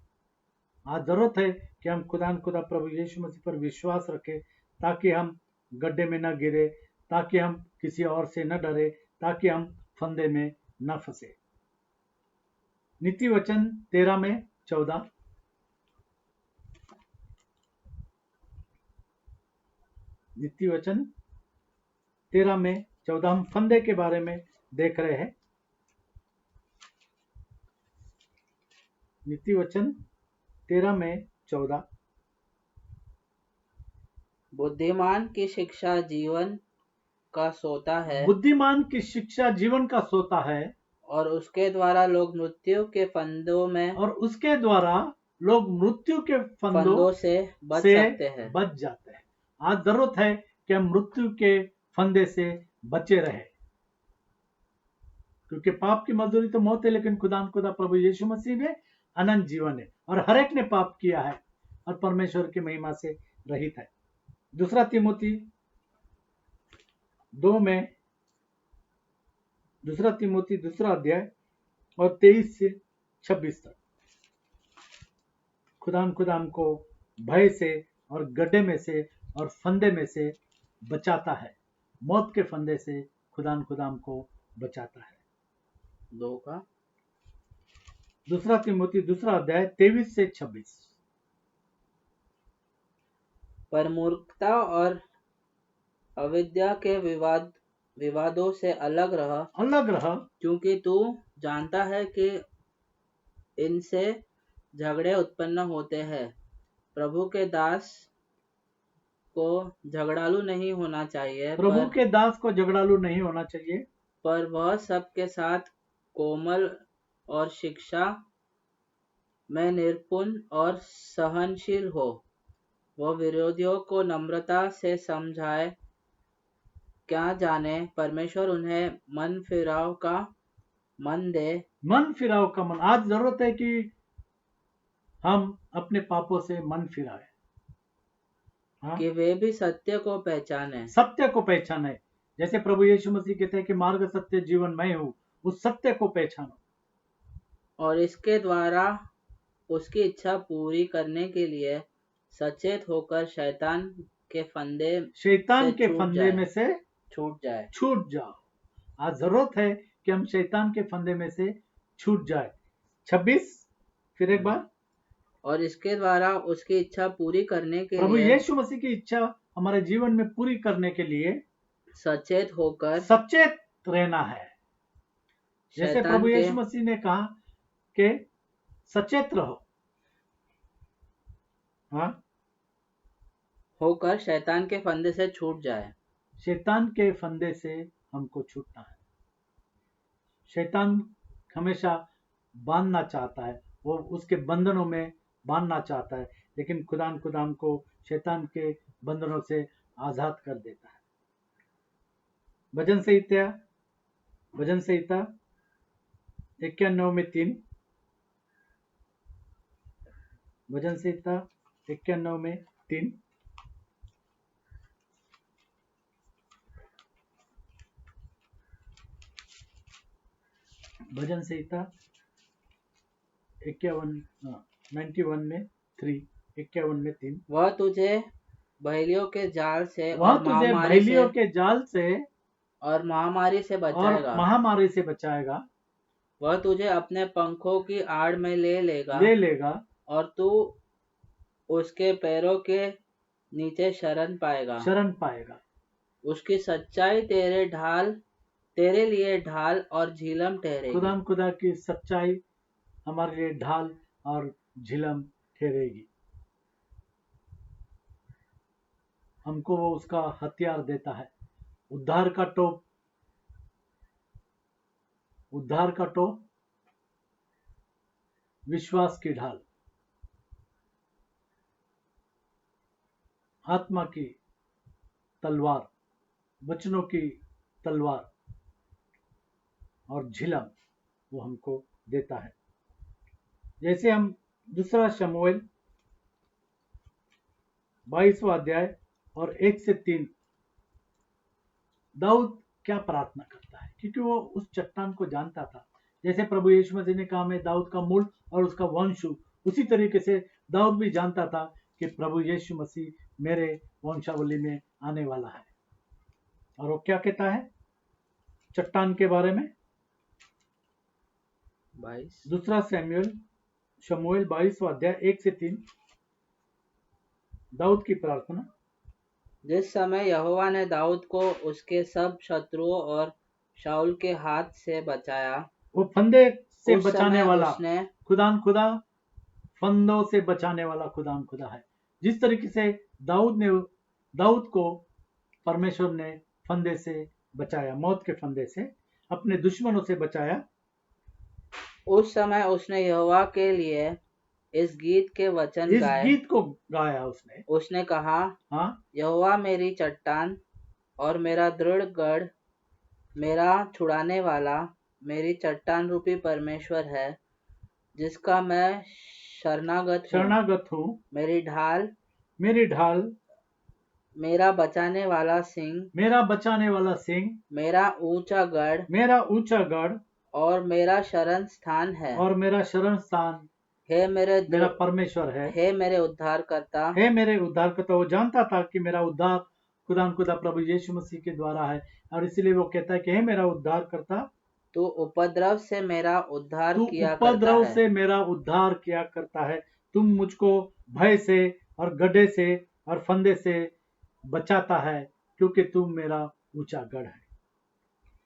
आज जरूरत है कि हम खुदा प्रभु यीशु मसीह पर विश्वास रखें ताकि हम गड्ढे में न गिरे, ताकि हम किसी और से न डरे, ताकि हम फंदे में न फंसे। नीति वचन 13 में 14। नीति वचन 13 में 14 हम फंदे के बारे में देख रहे हैं। नीति वचन 13 में 14। बुद्धिमान की शिक्षा जीवन का सोता है। बुद्धिमान की शिक्षा जीवन का सोता है और उसके द्वारा लोग मृत्यु के फंदों से बच जाते हैं। आज जरूरत है कि हम मृत्यु के फंदे से बचे रहे, क्योंकि पाप की मजदूरी तो मौत है, लेकिन खुदा प्रभु यीशु मसीह में अनंत जीवन है और हर एक ने पाप किया है और परमेश्वर की महिमा से रहित है। दूसरा तिमोथी 2 में, दूसरा तिमोथी 2 अध्याय और 23 से 26 तक खुदा को भय से और गड्ढे में से और फंदे में से बचाता है। मौत के फंदे से खुदा को बचाता है। दूसरा तिमोथी 2 अध्याय 23 से 26। पर मूर्खता और अविद्या के विवादों से अलग रह, क्योंकि तू जानता है कि इनसे झगड़े उत्पन्न होते हैं। प्रभु के दास को झगड़ालू नहीं होना चाहिए, पर वह सबके साथ कोमल और शिक्षा में निपुण और सहनशील हो। वह विरोधियों को नम्रता से समझाए। क्या जाने परमेश्वर उन्हें मन फिराव का मन दे। मन फिराव का मन। आज जरूरत है कि हम अपने पापों से मन फिराए। हाँ? कि वे भी सत्य को पहचाने। सत्य को पहचाने। जैसे प्रभु यीशु मसीह कहते हैं कि मार्ग सत्य जीवन मैं हूं, उस सत्य को पहचानो और इसके द्वारा उसकी इच्छा पूरी करने के लिए सचेत होकर शैतान के फंदे में से छूट जाओ। आज जरूरत है कि हम शैतान के फंदे में से छूट जाए। 26 फिर एक बार। और इसके द्वारा उसकी इच्छा पूरी करने के प्रभु लिए यीशु मसीह की इच्छा हमारे जीवन में पूरी करने के लिए सचेत रहना है। जैसे प्रभु यीशु मसीह ने कहा कि सचेत रहो। हाँ? होकर शैतान के फंदे से छूट जाए। शैतान के फंदे से हमको छूटना है। शैतान हमेशा बांधना चाहता है, वो उसके बंधनों में बांधना चाहता है, लेकिन खुदा को शैतान के बंधनों से आजाद कर देता है। भजन संहिता 91 में 3। भजन संहिता 91 में 3। भजन संहिता 91 में 3। 51 में 3। वह तुझे बहेलियों के जाल से और महामारी से बचाएगा। वह तुझे अपने पंखों की आड़ में ले लेगा और तू उसके पैरों के नीचे शरण पाएगा। उसकी सच्चाई तेरे लिए ढाल और झिलम ठहरेगी। खुदा की सच्चाई हमारे लिए ढाल और झिलम ठहरेगी। हमको वो उसका हथियार देता है। उद्धार का टोप, विश्वास की ढाल, आत्मा की तलवार, वचनों की तलवार और झिलम वो हमको देता है। जैसे हम 2 शमूएल 22वां अध्याय और 1 से 3। दाऊद क्या प्रार्थना करता है, क्योंकि वो उस चट्टान को जानता था। जैसे प्रभु यीशु मसीह ने कहा मैं दाऊद का मूल और उसका वंश हूं, उसी तरीके से दाऊद भी जानता था कि प्रभु यीशु मसीह मेरे वंशावली में आने वाला है। और वो क्या कहता है चट्टान के बारे में? 2 शमूएल 22वां अध्याय 1 से 3। दाऊद की प्रार्थना। जिस समय यहोवा ने दाऊद को उसके सब शत्रुओं और शाऊल के हाथ से बचाया, वो फंदे से बचाने वाला खुदा फंदों से बचाने वाला खुदा है। जिस तरीके से दाऊद को परमेश्वर ने फंदे से बचाया, मौत के फंदे से, अपने दुश्मनों से बचाया, उस समय उसने यहोवा के लिए इस गीत के वचन गाए। इस गीत को गाया उसने कहा, हाँ? यहोवा मेरी चट्टान और मेरा दृढ़ गढ़, मेरा छुड़ाने वाला, मेरी चट्टान रूपी परमेश्वर है, जिसका मैं शरणागत हूँ। मेरी ढाल, मेरा बचाने वाला सिंह, मेरा ऊंचा गढ़ और मेरा शरण स्थान है। हे मेरा परमेश्वर है। हे मेरे उद्धार करता। वो जानता था कि मेरा उद्धार खुदा प्रभु यीशु मसीह के द्वारा है, और इसलिए वो कहता है कि हे मेरा उद्धार करता, तू उपद्रव से मेरा उद्धार किया करता है। तुम मुझको भय से और गड्ढे से और फंदे से बचाता है, क्योंकि तुम मेरा ऊंचा गढ़ है।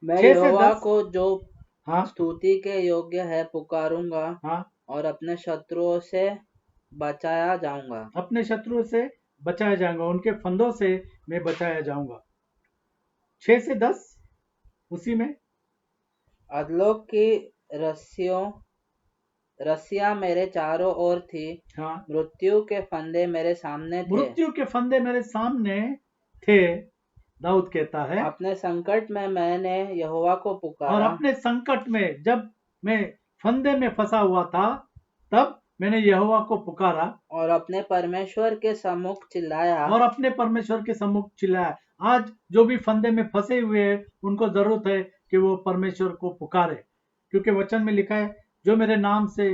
मैं यहोवा को जो स्तुति के योग्य है पुकारूंगा, और अपने शत्रुओं से बचाया जाऊंगा। उनके फंदों से मैं बचाया जाऊंगा। 6 से 10 उसी में। अधलोक की रस्सियों रस्सियां मेरे चारों ओर थी, हाँ, मृत्यु के फंदे मेरे सामने थे। मृत्यु के फंदे मेरे सामने थे, दाऊद कहता है। अपने संकट में मैंने यहोवा को और पुकारा, अपने संकट में, जब मैं फंदे में फंसा हुआ था, तब मैंने यहोवा को पुकारा और अपने परमेश्वर के सम्मुख चिल्लाया। और अपने परमेश्वर के सम्मुख चिल्लाया। आज जो भी फंदे में फंसे हुए हैं, उनको जरूरत है कि वो परमेश्वर को पुकारे, क्योंकि वचन में लिखा है, जो मेरे नाम से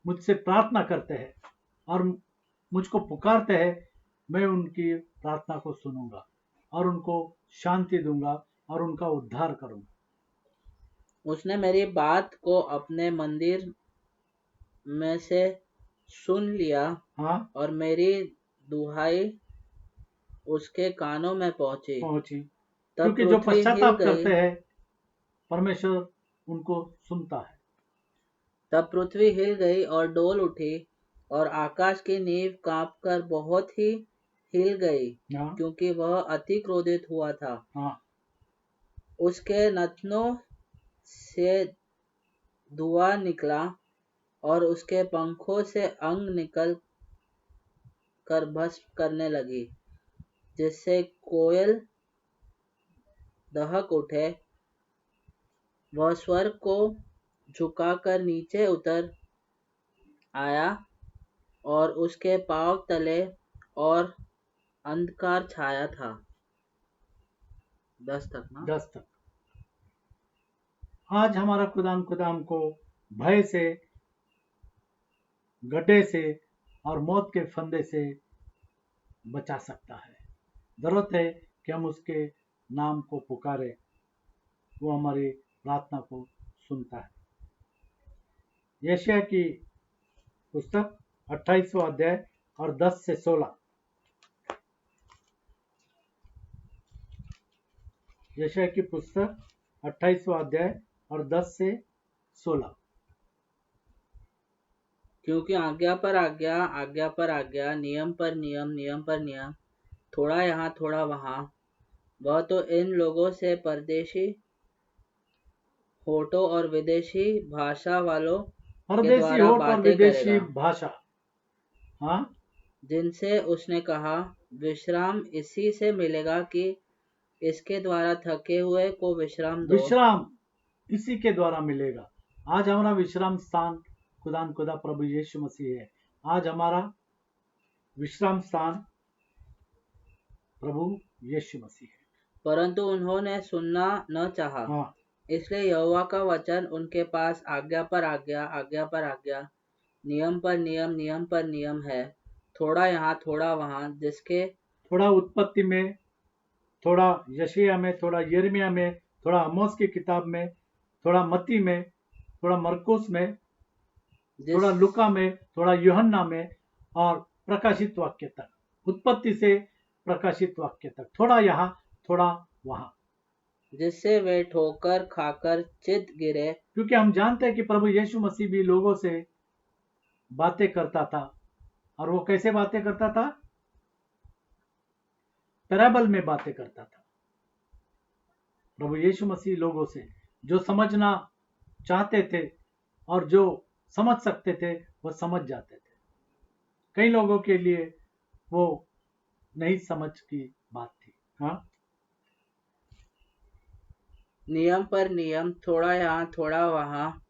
मुझसे प्रार्थना करते हैं और मुझको पुकारते हैं, मैं उनकी प्रार्थना को सुनूंगा और उनको शांति दूंगा और उनका उद्धार करूंगा। उसने मेरी बात को अपने मंदिर में से सुन लिया हाँ, और मेरी दुहाई उसके कानों में पहुंची। पहुंची, तब क्योंकि जो पृथ्वी हिल पश्चाताप गई। करते हैं, परमेश्वर उनको सुनता है। तब पृथ्वी हिल गई और डोल उठी, और आकाश की नींव कांपकर बहुत ही हिल गई, हाँ, क्योंकि वह अति क्रोधित हुआ था। हाँ, उसके नथनों से धुआं निकला और उसके पंखों से अंग निकल कर भस्म करने लगी, जिससे कोयल दहक उठे। वह स्वर्ग को झुकाकर नीचे उतर आया और उसके पांव तले और अंधकार छाया था। 10 तक ना। 10 तक। आज हमारा खुदाम को भय से, गड्ढे से और मौत के फंदे से बचा सकता है। जरूरत है कि हम उसके नाम को पुकारे, वो हमारी प्रार्थना को सुनता है। यशायाह की पुस्तक 28वां अध्याय और 10 से 16। यशायाह की पुस्तक 28वां अध्याय और 10 से 16। क्योंकि आज्ञा पर आज्ञा, आज्ञा पर आज्ञा, नियम पर नियम, नियम पर नियम, थोड़ा यहाँ थोड़ा वहाँ, वह तो इन लोगों से परदेशी होठों और विदेशी भाषा वालों के परदेशी द्वारा होठ और बातें विदेशी करेगा, भाषा। हाँ, जिनसे उसने कहा, विश्राम इसी से मिलेगा कि इसके द्वारा थके हुए को विश्राम दो। विश्राम इसी के द्वारा मिलेगा। आज हमारा विश्राम स्थान खुदा प्रभु यीशु मसीह है। आज हमारा विश्राम स्थान प्रभु यीशु मसीह है। परंतु उन्होंने सुनना न चाहा, हाँ, इसलिए यहोवा का वचन उनके पास आज्ञा पर आज्ञा, आज्ञा पर आज्ञा, नियम पर नियम, नियम पर नियम है, थोड़ा यहाँ थोड़ा वहाँ, जिसके थोड़ा उत्पत्ति में, थोड़ा यशायाह में, थोड़ा यिर्मयाह में, थोड़ा आमोस की किताब में, थोड़ा मत्ती में, थोड़ा मरकुस में, थोड़ा जिस लुका में, थोड़ा यूहन्ना में और प्रकाशित वाक्य तक, उत्पत्ति से प्रकाशित वाक्य तक, थोड़ा यहाँ थोड़ा वहाँ। जिससे वे ठोकर खाकर चित गिरे। क्योंकि हम जानते हैं कि प्रभु यीशु मसीह भी लोगों से बातें करता था, और वो कैसे बातें करता था? पैराबल में बातें करता था। प्रभु यीशु मसीह लोगों से जो समझना चाहते थे और जो समझ सकते थे, वो समझ जाते थे। कई लोगों के लिए वो नहीं समझ की बात थी। हाँ, नियम पर नियम, थोड़ा यहाँ थोड़ा वहाँ,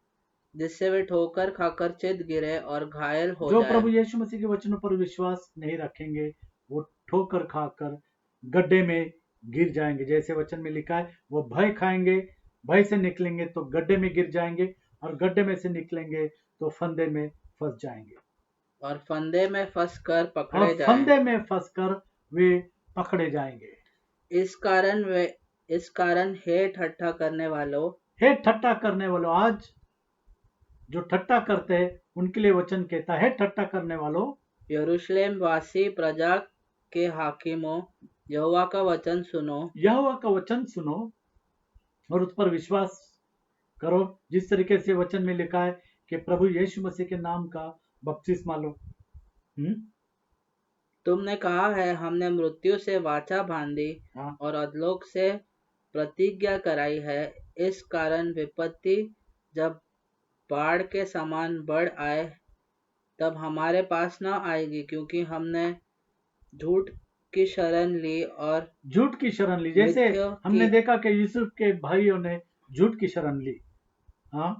जिससे वे ठोकर खाकर चित गिरे और घायल हो जो जाए। प्रभु यीशु मसीह के वचनों पर विश्वास नहीं रखेंगे, वो ठोकर खाकर गड्ढे में गिर जाएंगे। जैसे वचन में लिखा है, वो भय खाएंगे, भय से निकलेंगे तो गड्ढे में गिर जाएंगे, और गड्ढे में से निकलेंगे तो फंदे में फंस जाएंगे, और फंदे में फंसकर और पकड़े जाएं। फंदे में फंसकर वे पकड़े जाएंगे। इस कारण हे ठट्ठा करने वालों, हे ठट्टा करने वालों, आज जो ठट्टा करते हैं उनके लिए वचन कहता है, ठट्टा करने वालों, यरूशलेम वासी प्रजा के हाकिमों, यहोवा का वचन सुनो। यहोवा का वचन सुनो और उस पर विश्वास करो, जिस तरीके से वचन में लिखा है कि प्रभु यीशु मसीह के नाम का बपतिस्मा लो। तुमने कहा है, हमने मृत्यु से वाचा बांधी हाँ, और अधलोक से प्रतिज्ञा कराई है। इस कारण विपत्ति जब बाढ़ के समान बढ़ आए तब हमारे पास न आएगी, क्योंकि हमने झूठ की शरण ली और झूठ की शरण ली। जैसे मिथ्या हमने की देखा कि यूसुफ के भाइयों ने झूठ की शरण ली। हाँ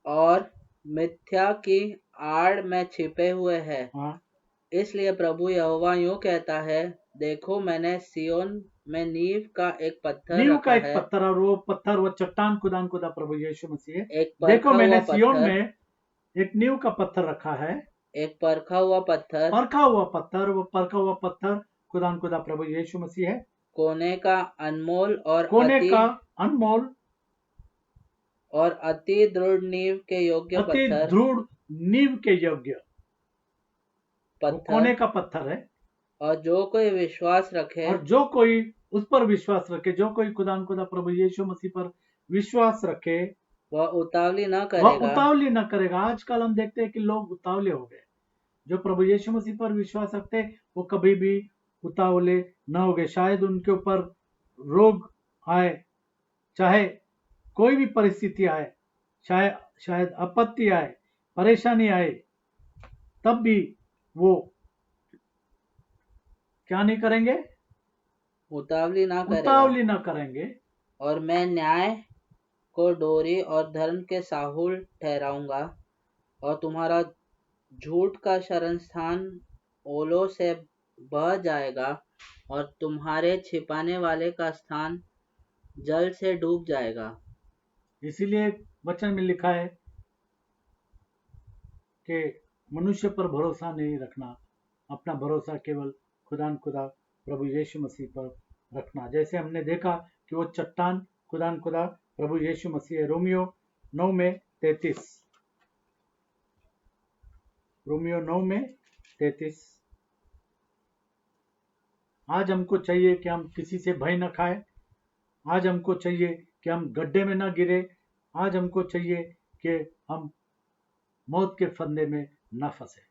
और मिथ्या की आड़ में छिपे हुए हैं। हाँ इसलिए प्रभु यहोवा यूं कहता है, देखो मैंने सिय्योन में नींव का एक पत्थर नींव का रखा एक है, पत्थर, और वो पत्थर, वो चट्टान खुदा प्रभु यीशु मसीह है। एक देखो परखा हुआ मैंने सिय्योन पत्थर, में एक नींव का पत्थर रखा है, एक परखा हुआ पत्थर, परखा हुआ पत्थर। वो परखा हुआ पत्थर खुदा प्रभु यीशु मसीह है। कोने का अनमोल कोने का अनमोल और अति दृढ़ नींव के योग्य अति दृढ़ नींव के योग्य वो कोने पत्थर। का पत्थर है। और जो कोई विश्वास रखे, और जो कोई उस पर विश्वास रखे, जो कोई खुदा प्रभु यीशु मसीह पर विश्वास रखे, वह उतावली न वह करेगा। उतावली न करेगा। आजकल हम देखते हैं कि लोग उतावले हो गए। जो प्रभु यीशु मसीह पर विश्वास रखते हैं वो कभी भी उतावले न हो गए। शायद उनके ऊपर रोग आए, चाहे कोई भी परिस्थिति आए, शायद शायद आपत्ति आए, परेशानी आए, तब भी वो क्या नहीं करेंगे? उतावली न करेगा। उतावली न करेंगे। और मैं न्याय को डोरी और धर्म के साहुल ठहराऊंगा, और तुम्हारा झूठ का शरण स्थान ओलों से बह जाएगा, और तुम्हारे छिपाने वाले का स्थान जल से डूब जाएगा। इसीलिए वचन में लिखा है कि मनुष्य पर भरोसा नहीं रखना, अपना भरोसा केवल खुदा प्रभु यीशु मसीह पर रखना। जैसे हमने देखा कि वो चट्टान खुदा प्रभु यीशु मसीह है। रोमियो 9 में 33, रोमियो 9 में 33। आज हमको चाहिए कि हम किसी से भय न खाए। आज हमको चाहिए कि हम गड्ढे में न गिरे। आज हमको चाहिए कि हम मौत के फंदे में न फंसे।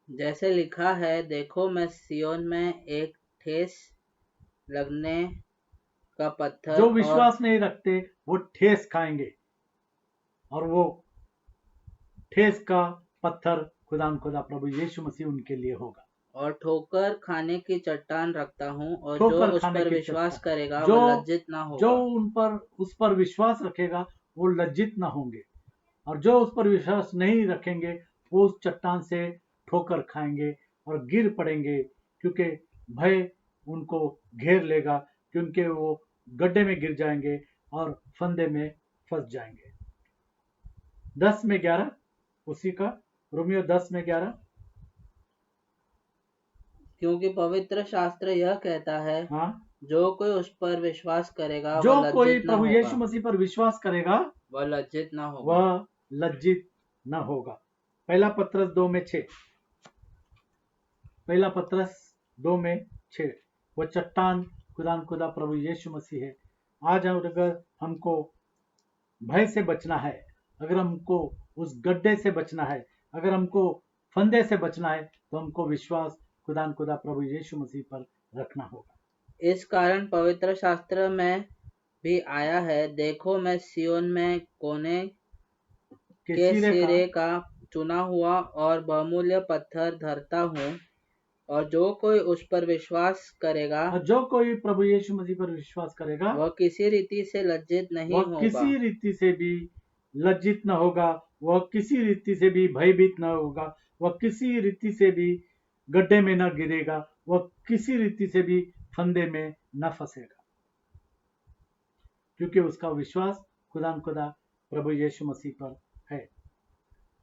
जैसे लिखा है, देखो मैं सिय्योन में एक ठेस लगने का पत्थर, जो और विश्वास नहीं रखते वो ठेस खाएंगे, और वो ठेस का पत्थर खुदा प्रभु यीशु मसीह उनके लिए होगा। और ठोकर खाने की चट्टान रखता हूँ, और जो ठोकर उस खाने पर की विश्वास चट्टान, करेगा जो वह लज्जित न जो होगा। उस पर विश्वास रखेगा वो लज्जित ना होंगे, और जो उस पर विश्वास नहीं रखेंगे वो उस चट्टान से ठोकर खाएंगे और गिर पड़ेंगे, क्योंकि भय उनको घेर लेगा, क्योंकि वो गड्ढे में गिर जाएंगे और फंदे में फंस जाएंगे। 10 में 11 उसी का, रोमियो 10 में 11। क्योंकि पवित्र शास्त्र यह कहता है, हाँ, जो कोई उस पर विश्वास करेगा जो वह कोई लज्जित न प्रभु यीशु होगा। मसीह पर विश्वास करेगा वह लज्जित न होगा। वह लज्जित न होगा। पहला पत्रस 2 में 6, पहला पत्रस 2 में 6। वह चट्टान खुदा प्रभु यीशु मसीह है। आज अगर हमको भय से बचना है, अगर हमको उस गड्ढे से बचना है, अगर हमको फंदे से बचना है, तो हमको विश्वास खुदा प्रभु यीशु मसीह पर रखना होगा। इस कारण पवित्र शास्त्र में भी आया है, देखो मैं सिय्योन में कोने के सिरे का चुना हुआ और बहुमूल्य पत्थर धरता हूँ, और जो कोई उस पर विश्वास करेगा, और जो कोई प्रभु यीशु मसीह पर विश्वास करेगा वह किसी रीति से लज्जित नहीं वह होगा। किसी रीति से भी लज्जित न होगा, वह किसी रीति से भी भयभीत न होगा, वह किसी रीति से भी गड्ढे में न गिरेगा, वह किसी रीति से भी फंदे में न फंसेगा, क्योंकि उसका विश्वास खुदा प्रभु यीशु मसीह पर है।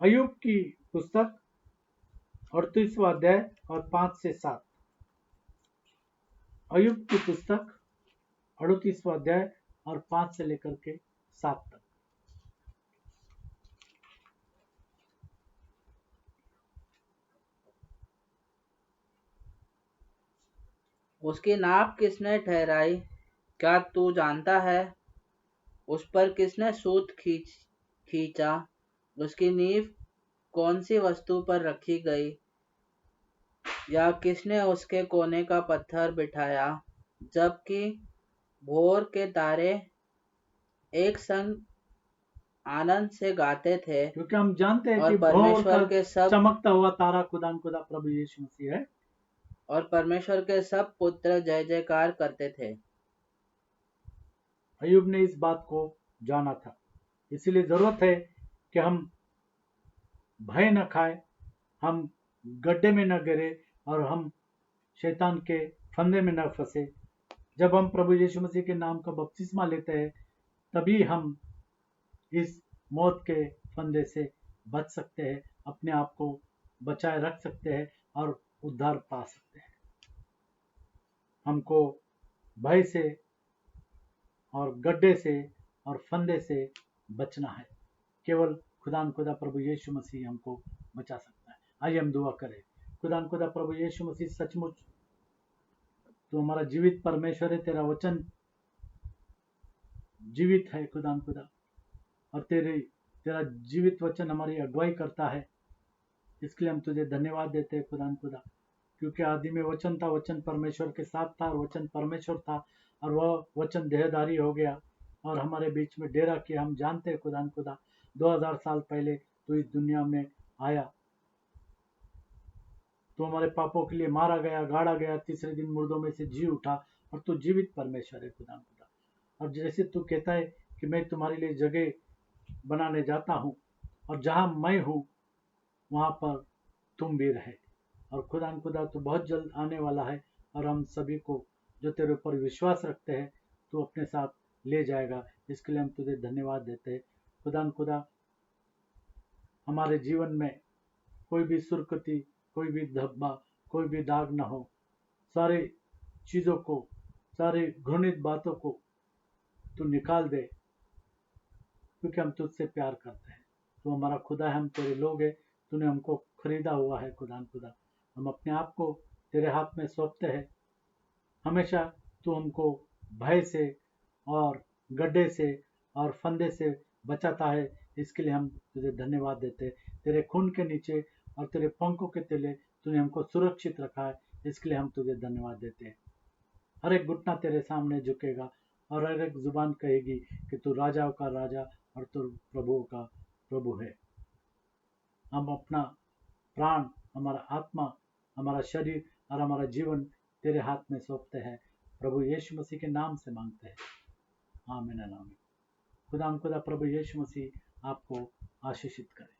अय्यूब की पुस्तक 38वां अध्याय और 5 से 7। अय्यूब की पुस्तक 38वां अध्याय और 5 से लेकर के 7 तक। उसकी नाप किसने ठहराई, क्या तू जानता है? उस पर किसने सूत खींचा? उसकी नींव कौन सी वस्तु पर रखी गई, या किसने उसके कोने का पत्थर बिठाया? जबकि भोर के तारे एक संग आनंद से गाते थे क्योंकि हम जानते हैं और कि भोर परमेश्वर का के सब चमकता हुआ तारा खुदा प्रभु यीशु मसीह है। पुत्र जय जयकार करते थे। अय्यूब ने इस बात को जाना था, इसलिए जरूरत है कि हम भय न खाए, हम गड्ढे में न गिरे और हम शैतान के फंदे में न फंसे। जब हम प्रभु यीशु मसीह के नाम का बपतिस्मा लेते हैं तभी हम इस मौत के फंदे से बच सकते हैं, अपने आप को बचाए रख सकते हैं और उद्धार पा सकते हैं। हमको भय से और गड्ढे से और फंदे से बचना है। केवल खुदा प्रभु यीशु मसीह हमको बचा सकता है। आइए हम दुआ करें। खुदा प्रभु यीशु मसीह सचमुच तो हमारा जीवित परमेश्वर है, तेरा वचन जीवित है खुदा, और तेरा जीवित वचन हमारी अगुवाई करता है। इसके लिए हम तुझे धन्यवाद देते हैं खुदा, क्योंकि आदि में वचन था, वचन परमेश्वर के साथ था और वचन परमेश्वर था, और वह वचन देहधारी हो गया और हमारे बीच में डेरा किया। हम जानते हैं खुदा 2000 साल पहले तो इस दुनिया में आया, तो हमारे पापों के लिए मारा गया, गाड़ा गया, तीसरे दिन मुर्दों में से जी उठा, और तू जीवित परमेश्वर है खुदा। और जैसे तू कहता है कि मैं तुम्हारे लिए जगह बनाने जाता हूँ, और जहां मैं हूँ वहां पर तुम भी रहे। और खुदा तू बहुत जल्द आने वाला है, और हम सभी को जो तेरे ऊपर विश्वास रखते हैं तू अपने साथ ले जाएगा। इसके लिए हम तुझे धन्यवाद देते हैं खुदा। हमारे जीवन में कोई भी सुर्खती, कोई भी धब्बा, कोई भी दाग ना हो। सारे चीजों को, सारे घृणित बातों को तू निकाल दे, क्योंकि हम तुझसे प्यार करते हैं। तू हमारा खुदा है, हम तेरे लोग हैं, तूने हमको खरीदा हुआ है खुदा। हम अपने आप को तेरे हाथ में सौंपते हैं। हमेशा तू हमको भय से और गड्ढे से और फंदे से बचाता है। इसके लिए हम तुझे धन्यवाद देते हैं। तेरे खून के नीचे और तेरे पंखों के तले तूने हमको सुरक्षित रखा है। इसके लिए हम तुझे धन्यवाद देते हैं। हर एक घुटना तेरे सामने झुकेगा और हर एक जुबान कहेगी कि तू राजाओं का राजा और तू प्रभुओं का प्रभु है। हम अपना प्राण, हमारा आत्मा, हमारा शरीर और हमारा जीवन तेरे हाथ में सौंपते हैं। प्रभु यीशु मसीह के नाम से मांगते हैं, आमीन आमीन। खुदा प्रभु यीशु मसीह आपको आशीषित करे।